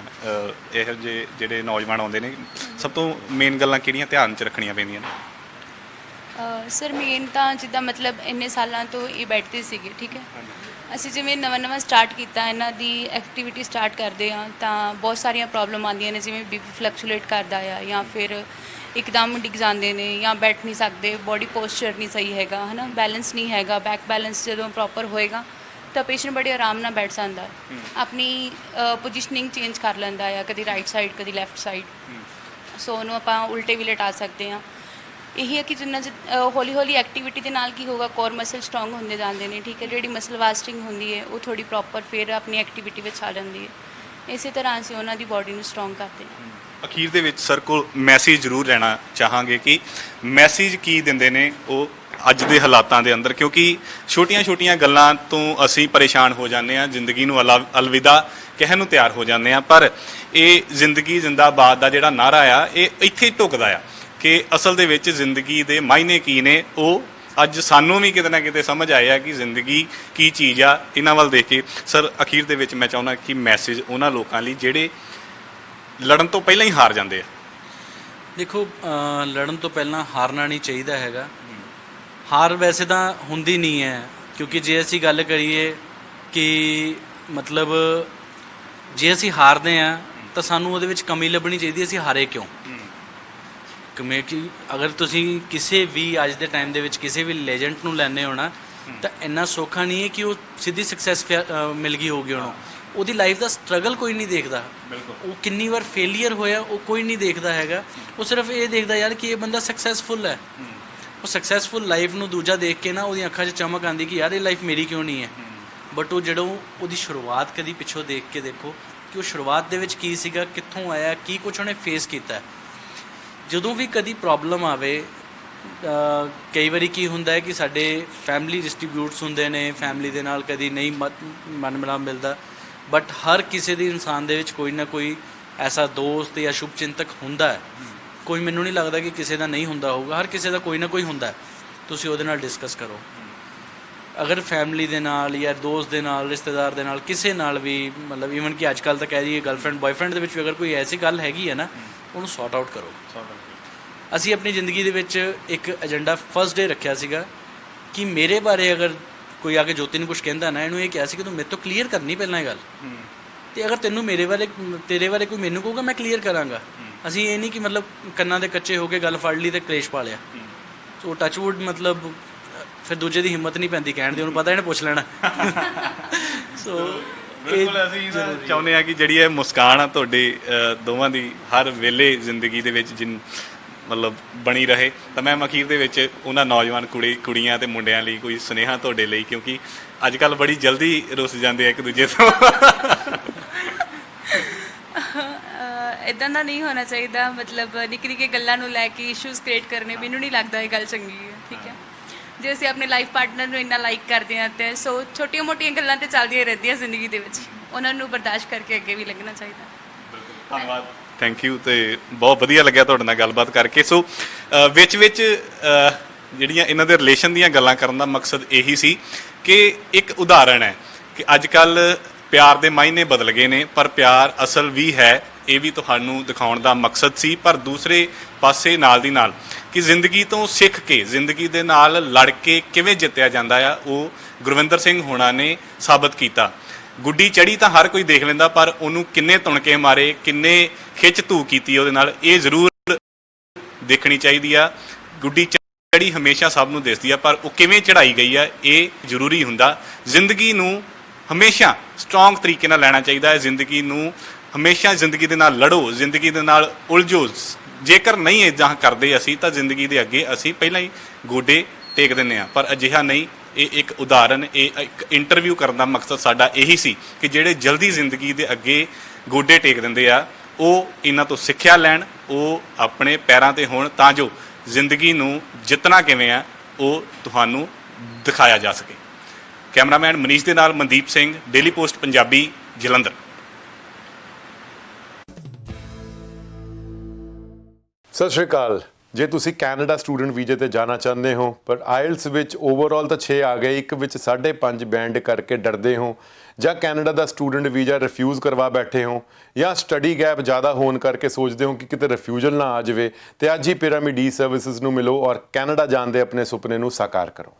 Speaker 3: ਇਹੋ ਜਿਹੇ ਜਿਹੜੇ ਨੌਜਵਾਨ ਆਉਂਦੇ ਨੇ, ਸਭ ਤੋਂ ਮੇਨ ਗੱਲਾਂ ਕਿਹੜੀਆਂ ਧਿਆਨ 'ਚ ਰੱਖਣੀਆਂ ਪੈਂਦੀਆਂ ਨੇ?
Speaker 2: ਸਰ ਮੇਨ ਤਾਂ ਜਿੱਦਾਂ ਮਤਲਬ ਇੰਨੇ ਸਾਲਾਂ ਤੋਂ ਇਹ ਬੈਠਦੇ ਸੀਗੇ, ਠੀਕ ਹੈ। ਅਸੀਂ ਜਿਵੇਂ ਨਵਾਂ ਸਟਾਰਟ ਕੀਤਾ, ਇਹਨਾਂ ਦੀ ਐਕਟੀਵਿਟੀ ਸਟਾਰਟ ਕਰਦੇ ਹਾਂ ਤਾਂ ਬਹੁਤ ਸਾਰੀਆਂ ਪ੍ਰੋਬਲਮ ਆਉਂਦੀਆਂ ਨੇ, ਜਿਵੇਂ ਬੀਪੀ ਫਲਕਚੁਏਟ ਕਰਦਾ ਆ, ਜਾਂ ਫਿਰ ਇੱਕਦਮ ਡਿੱਗ ਜਾਂਦੇ ਨੇ, ਜਾਂ ਬੈਠ ਨਹੀਂ ਸਕਦੇ, ਬੋਡੀ ਪੋਸਚਰ ਨਹੀਂ ਸਹੀ ਹੈਗਾ, ਹੈ ਨਾ, ਬੈਲੈਂਸ ਨਹੀਂ ਹੈਗਾ। ਬੈਕ ਬੈਲੈਂਸ ਜਦੋਂ ਪ੍ਰੋਪਰ ਹੋਏਗਾ ਤਾਂ ਪੇਸ਼ੈਂਟ ਬੜੇ ਆਰਾਮ ਨਾਲ ਬੈਠ ਜਾਂਦਾ, ਆਪਣੀ ਪੋਜੀਸ਼ਨਿੰਗ ਚੇਂਜ ਕਰ ਲੈਂਦਾ ਆ, ਕਦੀ ਰਾਈਟ ਸਾਈਡ ਕਦੀ ਲੈਫਟ ਸਾਈਡ। ਸੋ ਉਹਨੂੰ ਆਪਾਂ ਉਲਟੇ ਵੀ ਲਿਟਾ ਸਕਦੇ ਹਾਂ। ਇਹੀ ਹੈ ਕਿ ਜਿੰਨਾ ਹੌਲੀ ਹੌਲੀ ਐਕਟੀਵਿਟੀ ਦੇ ਨਾਲ ਕੀ ਹੋਗਾ, ਕੋਰ ਮਸਲ ਸਟਰੋਂਗ ਹੁੰਦੇ ਜਾਂਦੇ ਨੇ, ਠੀਕ ਹੈ। ਜਿਹੜੀ ਮਸਲ ਵਾਸਟਿੰਗ ਹੁੰਦੀ ਹੈ ਉਹ ਥੋੜ੍ਹੀ ਪ੍ਰੋਪਰ ਫਿਰ ਆਪਣੀ ਐਕਟੀਵਿਟੀ ਵਿੱਚ ਆ ਜਾਂਦੀ ਹੈ। ਇਸੇ ਤਰ੍ਹਾਂ ਅਸੀਂ ਉਹਨਾਂ ਦੀ ਬਾਡੀ ਨੂੰ ਸਟਰੋਂਗ ਕਰਦੇ ਹਾਂ।
Speaker 3: ਅਖੀਰ ਦੇ ਵਿੱਚ ਸਰ ਕੋਲ ਮੈਸੇਜ ਜ਼ਰੂਰ ਲੈਣਾ ਚਾਹਾਂਗੇ ਕਿ ਮੈਸੇਜ ਕੀ ਦਿੰਦੇ ਨੇ ਉਹ ਅੱਜ ਦੇ ਹਾਲਾਤਾਂ ਦੇ ਅੰਦਰ, ਕਿਉਂਕਿ ਛੋਟੀਆਂ-ਛੋਟੀਆਂ ਗੱਲਾਂ ਤੋਂ ਅਸੀਂ ਪਰੇਸ਼ਾਨ ਹੋ ਜਾਂਦੇ ਹਾਂ, ਜ਼ਿੰਦਗੀ ਨੂੰ ਅਲਵਿਦਾ ਕਹਿਣ ਨੂੰ ਤਿਆਰ ਹੋ ਜਾਂਦੇ ਹਾਂ। ਪਰ ਇਹ ਜ਼ਿੰਦਗੀ ਜ਼ਿੰਦਾਬਾਦ ਦਾ ਜਿਹੜਾ ਨਾਅਰਾ ਆ ਇਹ ਇੱਥੇ ਹੀ ਢੁਕਦਾ ਆ ਕਿ ਅਸਲ ਦੇ ਵਿੱਚ ਜ਼ਿੰਦਗੀ ਦੇ ਮਾਇਨੇ ਕੀ ਨੇ। ਉਹ ਅੱਜ ਸਾਨੂੰ ਵੀ ਕਿਤੇ ਨਾ ਕਿਤੇ ਸਮਝ ਆਇਆ ਕਿ ਜ਼ਿੰਦਗੀ ਕੀ ਚੀਜ਼ ਆ ਇਹਨਾਂ ਵੱਲ ਦੇਖ ਕੇ। ਸਰ ਅਖੀਰ ਦੇ ਵਿੱਚ ਮੈਂ ਚਾਹੁੰਦਾ ਕਿ ਮੈਸੇਜ ਉਹਨਾਂ ਲੋਕਾਂ ਲਈ ਜਿਹੜੇ ਲੜਨ ਤੋਂ ਪਹਿਲਾਂ ਹੀ ਹਾਰ ਜਾਂਦੇ ਆ।
Speaker 1: ਦੇਖੋ, ਲੜਨ ਤੋਂ ਪਹਿਲਾਂ ਹਾਰਨਾ ਨਹੀਂ ਚਾਹੀਦਾ ਹੈਗਾ। ਹਾਰ ਵੈਸੇ ਤਾਂ ਹੁੰਦੀ ਨਹੀਂ ਹੈ, ਕਿਉਂਕਿ ਜੇ ਅਸੀਂ ਗੱਲ ਕਰੀਏ ਕਿ ਮਤਲਬ ਜੇ ਅਸੀਂ ਹਾਰਦੇ ਹਾਂ ਤਾਂ ਸਾਨੂੰ ਉਹਦੇ ਵਿੱਚ ਕਮੀ ਲੱਭਣੀ ਚਾਹੀਦੀ, ਅਸੀਂ ਹਾਰੇ ਕਿਉਂ। ਕਿ ਅਗਰ ਤੁਸੀਂ ਕਿਸੇ ਵੀ ਅੱਜ ਦੇ ਟਾਈਮ ਦੇ ਵਿੱਚ ਕਿਸੇ ਵੀ ਲੈਜੈਂਡ ਨੂੰ ਲੈਣੇ ਹੋ ਨਾ, ਤਾਂ ਇੰਨਾ ਸੌਖਾ ਨਹੀਂ ਹੈ ਕਿ ਉਹ ਸਿੱਧੀ ਸਕਸੈਸ ਮਿਲ ਗਈ ਹੋਊਗੀ ਉਹਨੂੰ। ਉਹਦੀ ਲਾਈਫ ਦਾ ਸਟਰਗਲ ਕੋਈ ਨਹੀਂ ਦੇਖਦਾ, ਉਹ ਕਿੰਨੀ ਵਾਰ ਫੇਲੀਅਰ ਹੋਇਆ ਉਹ ਕੋਈ ਨਹੀਂ ਦੇਖਦਾ ਹੈਗਾ। ਉਹ ਸਿਰਫ ਇਹ ਦੇਖਦਾ ਯਾਰ ਕਿ ਇਹ ਬੰਦਾ ਸਕਸੈਸਫੁਲ ਹੈ। ਉਹ ਸਕਸੈਸਫੁਲ ਲਾਈਫ ਨੂੰ ਦੂਜਾ ਦੇਖ ਕੇ ਨਾ ਉਹਦੀਆਂ ਅੱਖਾਂ 'ਚ ਚਮਕ ਆਉਂਦੀ ਕਿ ਯਾਰ ਇਹ ਲਾਈਫ ਮੇਰੀ ਕਿਉਂ ਨਹੀਂ ਹੈ। ਬਟ ਉਹ ਜਦੋਂ ਉਹਦੀ ਸ਼ੁਰੂਆਤ ਕਦੀ ਪਿੱਛੋਂ ਦੇਖ ਕੇ ਦੇਖੋ ਕਿ ਉਹ ਸ਼ੁਰੂਆਤ ਦੇ ਵਿੱਚ ਕੀ ਸੀਗਾ, ਕਿੱਥੋਂ ਆਇਆ, ਕੀ ਕੁਛ ਉਹਨੇ ਫੇਸ ਕੀਤਾ। ਜਦੋਂ ਵੀ ਕਦੀ ਪ੍ਰੋਬਲਮ ਆਵੇ, ਕਈ ਵਾਰੀ ਕੀ ਹੁੰਦਾ ਹੈ ਕਿ ਸਾਡੇ ਫੈਮਿਲੀ ਡਿਸਟ੍ਰੀਬਿਊਟਸ ਹੁੰਦੇ ਨੇ, ਫੈਮਿਲੀ ਦੇ ਨਾਲ ਕਦੀ ਨਹੀਂ ਮਨ ਮਿਲਾਪ ਮਿਲਦਾ, ਬਟ ਹਰ ਕਿਸੇ ਦੇ ਇਨਸਾਨ ਦੇ ਵਿੱਚ ਕੋਈ ਨਾ ਕੋਈ ਐਸਾ ਦੋਸਤ ਜਾਂ ਸ਼ੁਭ ਚਿੰਤਕ ਹੁੰਦਾ ਹੈ। ਕੋਈ ਮੈਨੂੰ ਨਹੀਂ ਲੱਗਦਾ ਕਿ ਕਿਸੇ ਦਾ ਨਹੀਂ ਹੁੰਦਾ ਹੋਊਗਾ, ਹਰ ਕਿਸੇ ਦਾ ਕੋਈ ਨਾ ਕੋਈ ਹੁੰਦਾ। ਤੁਸੀਂ ਉਹਦੇ ਨਾਲ ਡਿਸਕਸ ਕਰੋ। ਅਗਰ ਫੈਮਿਲੀ ਦੇ ਨਾਲ ਜਾਂ ਦੋਸਤ ਦੇ ਨਾਲ, ਰਿਸ਼ਤੇਦਾਰ ਦੇ ਨਾਲ, ਕਿਸੇ ਨਾਲ ਵੀ, ਮਤਲਬ ਈਵਨ ਕਿ ਅੱਜ ਕੱਲ੍ਹ ਤਾਂ ਕਹਿ ਦਈਏ ਗਰਲਫਰੈਂਡ ਬॉयਫ੍ਰੈਂਡ ਦੇ ਵਿੱਚ ਵੀ ਅਗਰ ਕੋਈ ਐਸੀ ਗੱਲ ਹੈਗੀ ਹੈ ਨਾ, ਉਹਨੂੰ ਸੌਟ ਆਊਟ ਕਰੋ। ਅਸੀਂ ਆਪਣੀ ਜ਼ਿੰਦਗੀ ਦੇ ਵਿੱਚ ਇੱਕ ਏਜੰਡਾ ਫਸਟ ਡੇ ਰੱਖਿਆ ਸੀਗਾ ਕਿ ਮੇਰੇ ਬਾਰੇ ਅਗਰ ਕੋਈ ਆ ਕੇ ਜੋਤੀ ਨੂੰ ਕੁਝ ਕਹਿੰਦਾ ਨਾ, ਇਹਨੂੰ ਇਹ ਕਿਹਾ ਸੀ ਕਿ ਤੂੰ ਮੇਰੇ ਤੋਂ ਕਲੀਅਰ ਕਰਨੀ ਪਹਿਲਾਂ ਇਹ ਗੱਲ, ਅਤੇ ਅਗਰ ਤੈਨੂੰ ਮੇਰੇ ਬਾਰੇ, ਤੇਰੇ ਬਾਰੇ ਕੋਈ ਮੈਨੂੰ ਕਹੂਗਾ ਮੈਂ ਕਲੀਅਰ ਕਰਾਂਗਾ। ਅਸੀਂ ਇਹ ਨਹੀਂ ਕਿ ਮਤਲਬ ਕੰਨਾਂ ਦੇ ਕੱਚੇ ਹੋ ਕੇ ਗੱਲ ਫੜ ਲਈ ਅਤੇ ਕਲੇਸ਼ ਪਾ ਲਿਆ। ਸੋ ਟੱਚਵੁੱਡ, ਮਤਲਬ ਫਿਰ ਦੂਜੇ ਦੀ ਹਿੰਮਤ ਨਹੀਂ ਪੈਂਦੀ ਕਹਿਣ ਦੀ, ਉਹਨੂੰ ਪਤਾ ਇਹਨੇ ਪੁੱਛ ਲੈਣਾ। ਸੋ
Speaker 3: ਬਿਲਕੁਲ ਅਸੀਂ ਚਾਹੁੰਦੇ ਹਾਂ ਕਿ ਜਿਹੜੀ ਇਹ ਮੁਸਕਾਨ ਆ ਤੁਹਾਡੇ ਦੋਵਾਂ ਦੀ ਹਰ ਵੇਲੇ ਜ਼ਿੰਦਗੀ ਦੇ ਵਿੱਚ ਮਤਲਬ ਬਣੀ ਰਹੇ। ਤਾਂ ਮੈਂ ਅਖੀਰ ਦੇ ਵਿੱਚ ਉਹਨਾਂ ਨੌਜਵਾਨ ਕੁੜੀਆਂ ਤੇ ਮੁੰਡਿਆਂ ਲਈ ਕੋਈ ਸੁਨੇਹਾ ਤੁਹਾਡੇ ਲਈ, ਕਿਉਂਕਿ ਅੱਜ ਕੱਲ੍ਹ ਬੜੀ ਜਲਦੀ ਰੁੱਸ ਜਾਂਦੇ ਆ ਇੱਕ ਦੂਜੇ ਤੋਂ।
Speaker 2: ਇੱਦਾਂ ਦਾ ਨਹੀਂ ਹੋਣਾ ਚਾਹੀਦਾ। ਮਤਲਬ ਨਿੱਕੀ ਨਿੱਕੀ ਗੱਲਾਂ ਨੂੰ ਲੈ ਕੇ ਇਸ਼ੂਜ਼ ਕ੍ਰੀਏਟ ਕਰਨੇ, ਮੈਨੂੰ ਨਹੀਂ ਲੱਗਦਾ ਇਹ ਗੱਲ ਚੰਗੀ ਹੈ। ਠੀਕ ਹੈ, ਜੇ ਅਸੀਂ ਆਪਣੇ ਲਾਈਫ ਪਾਰਟਨਰ ਨੂੰ ਇੰਨਾ ਲਾਈਕ ਕਰਦੇ ਹਾਂ ਅਤੇ ਸੋ ਛੋਟੀਆਂ ਮੋਟੀਆਂ ਗੱਲਾਂ ਤਾਂ ਚੱਲਦੀਆਂ ਰਹਿੰਦੀਆਂ ਜ਼ਿੰਦਗੀ ਦੇ ਵਿੱਚ, ਉਹਨਾਂ ਨੂੰ ਬਰਦਾਸ਼ਤ ਕਰਕੇ ਅੱਗੇ ਵੀ ਲੱਗਣਾ ਚਾਹੀਦਾ।
Speaker 3: ਧੰਨਵਾਦ, ਥੈਂਕ ਯੂ। ਤੇ ਬਹੁਤ ਵਧੀਆ ਲੱਗਿਆ ਤੁਹਾਡੇ ਨਾਲ ਗੱਲਬਾਤ ਕਰਕੇ। ਸੋ ਵਿੱਚ ਜਿਹੜੀਆਂ ਇਹਨਾਂ ਦੇ ਰਿਲੇਸ਼ਨ ਦੀਆਂ ਗੱਲਾਂ ਕਰਨ ਦਾ ਮਕਸਦ ਇਹੀ ਸੀ ਕਿ ਇੱਕ ਉਦਾਹਰਣ ਹੈ ਕਿ ਅੱਜ ਕੱਲ੍ਹ ਪਿਆਰ ਦੇ ਮਾਇਨੇ ਬਦਲ ਗਏ ਨੇ, ਪਰ ਪਿਆਰ ਅਸਲ ਵੀ ਹੈ, ਇਹ ਵੀ ਤੁਹਾਨੂੰ ਦਿਖਾਉਣ ਦਾ ਮਕਸਦ ਸੀ। ਪਰ ਦੂਸਰੇ ਪਾਸੇ ਨਾਲ ਦੀ ਨਾਲ ਕਿ ਜ਼ਿੰਦਗੀ ਤੋਂ ਸਿੱਖ ਕੇ ਜ਼ਿੰਦਗੀ ਦੇ ਨਾਲ ਲੜ ਕੇ ਕਿਵੇਂ ਜਿੱਤਿਆ ਜਾਂਦਾ ਆ, ਉਹ ਗੁਰਵਿੰਦਰ ਸਿੰਘ ਹੋਣਾ ਨੇ ਸਾਬਤ ਕੀਤਾ। ਗੁੱਡੀ ਚੜੀ ਤਾਂ ਹਰ ਕੋਈ ਦੇਖ ਲੈਂਦਾ, ਪਰ ਉਹਨੂੰ ਕਿੰਨੇ ਤੁਣਕੇ ਮਾਰੇ, ਕਿੰਨੇ ਖਿੱਚ ਧੂ ਕੀਤੀ ਉਹਦੇ ਨਾਲ, ਇਹ ਜ਼ਰੂਰ ਦੇਖਣੀ ਚਾਹੀਦੀ ਆ। ਗੁੱਡੀ ਚੜੀ ਹਮੇਸ਼ਾ ਸਭ ਨੂੰ ਦਿਸਦੀ ਆ, ਪਰ ਉਹ ਕਿਵੇਂ ਚੜਾਈ ਗਈ ਆ ਇਹ ਜ਼ਰੂਰੀ ਹੁੰਦਾ। ਜ਼ਿੰਦਗੀ ਨੂੰ ਹਮੇਸ਼ਾ ਸਟਰੋਂਗ ਤਰੀਕੇ ਨਾਲ ਲੈਣਾ ਚਾਹੀਦਾ ਹੈ। ਜ਼ਿੰਦਗੀ ਨੂੰ ਹਮੇਸ਼ਾ ਜ਼ਿੰਦਗੀ ਦੇ ਨਾਲ ਲੜੋ, ਜ਼ਿੰਦਗੀ ਦੇ ਨਾਲ ਉਲਝੋ। ਜੇਕਰ ਨਹੀਂ ਇੱਦਾਂ ਕਰਦੇ ਅਸੀਂ, ਤਾਂ ਜ਼ਿੰਦਗੀ ਦੇ ਅੱਗੇ ਅਸੀਂ ਪਹਿਲਾਂ ਹੀ ਗੋਡੇ ਟੇਕ ਦਿੰਦੇ ਹਾਂ, ਪਰ ਅਜਿਹਾ ਨਹੀਂ। ਇਹ ਇੱਕ ਉਦਾਹਰਨ, ਇਹ ਇੱਕ ਇੰਟਰਵਿਊ ਕਰਨ ਦਾ ਮਕਸਦ ਸਾਡਾ ਇਹੀ ਸੀ ਕਿ ਜਿਹੜੇ ਜਲਦੀ ਜ਼ਿੰਦਗੀ ਦੇ ਅੱਗੇ ਗੋਡੇ ਟੇਕ ਦਿੰਦੇ ਆ, ਉਹ ਇਹਨਾਂ ਤੋਂ ਸਿੱਖਿਆ ਲੈਣ, ਉਹ ਆਪਣੇ ਪੈਰਾਂ 'ਤੇ ਹੋਣ, ਤਾਂ ਜੋ ਜ਼ਿੰਦਗੀ ਨੂੰ ਜਿੱਤਣਾ ਕਿਵੇਂ ਆ ਉਹ ਤੁਹਾਨੂੰ ਦਿਖਾਇਆ ਜਾ ਸਕੇ। ਕੈਮਰਾਮੈਨ ਮਨੀਸ਼ ਦੇ ਨਾਲ ਮਨਦੀਪ ਸਿੰਘ, ਡੇਲੀ ਪੋਸਟ ਪੰਜਾਬੀ, ਜਲੰਧਰ।
Speaker 5: ਸਤਿ ਸ਼੍ਰੀ ਅਕਾਲ। ਜੇ ਤੁਸੀਂ ਕੈਨੇਡਾ ਸਟੂਡੈਂਟ ਵੀਜ਼ੇ ਤੇ ਜਾਣਾ ਚਾਹੁੰਦੇ ਹੋ, ਪਰ ਆਇਲਸ ਵਿੱਚ ਓਵਰਆਲ ਤਾਂ 6 ਆ ਗਏ, ਇੱਕ ਵਿੱਚ 5.5 ਬੈਂਡ ਕਰਕੇ ਡਰਦੇ ਹੋ, ਜਾਂ ਕੈਨੇਡਾ ਦਾ ਸਟੂਡੈਂਟ ਵੀਜ਼ਾ ਰਿਫਿਊਜ਼ ਕਰਵਾ ਬੈਠੇ ਹੋ, ਜਾਂ ਸਟੱਡੀ ਗੈਪ ਜ਼ਿਆਦਾ ਹੋਣ ਕਰਕੇ ਸੋਚਦੇ ਹੋ ਕਿ ਕਿਤੇ ਰਿਫਿਊਜ਼ਲ ਨਾ ਆ ਜਾਵੇ, ਤੇ ਅੱਜ ਹੀ ਪਿਰਾਮਿਡ ਈ ਸਰਵਿਸਿਜ਼ ਨੂੰ ਮਿਲੋ ਔਰ ਕੈਨੇਡਾ ਜਾਣ ਦੇ ਆਪਣੇ ਸੁਪਨੇ ਨੂੰ ਸਾਕਾਰ ਕਰੋ।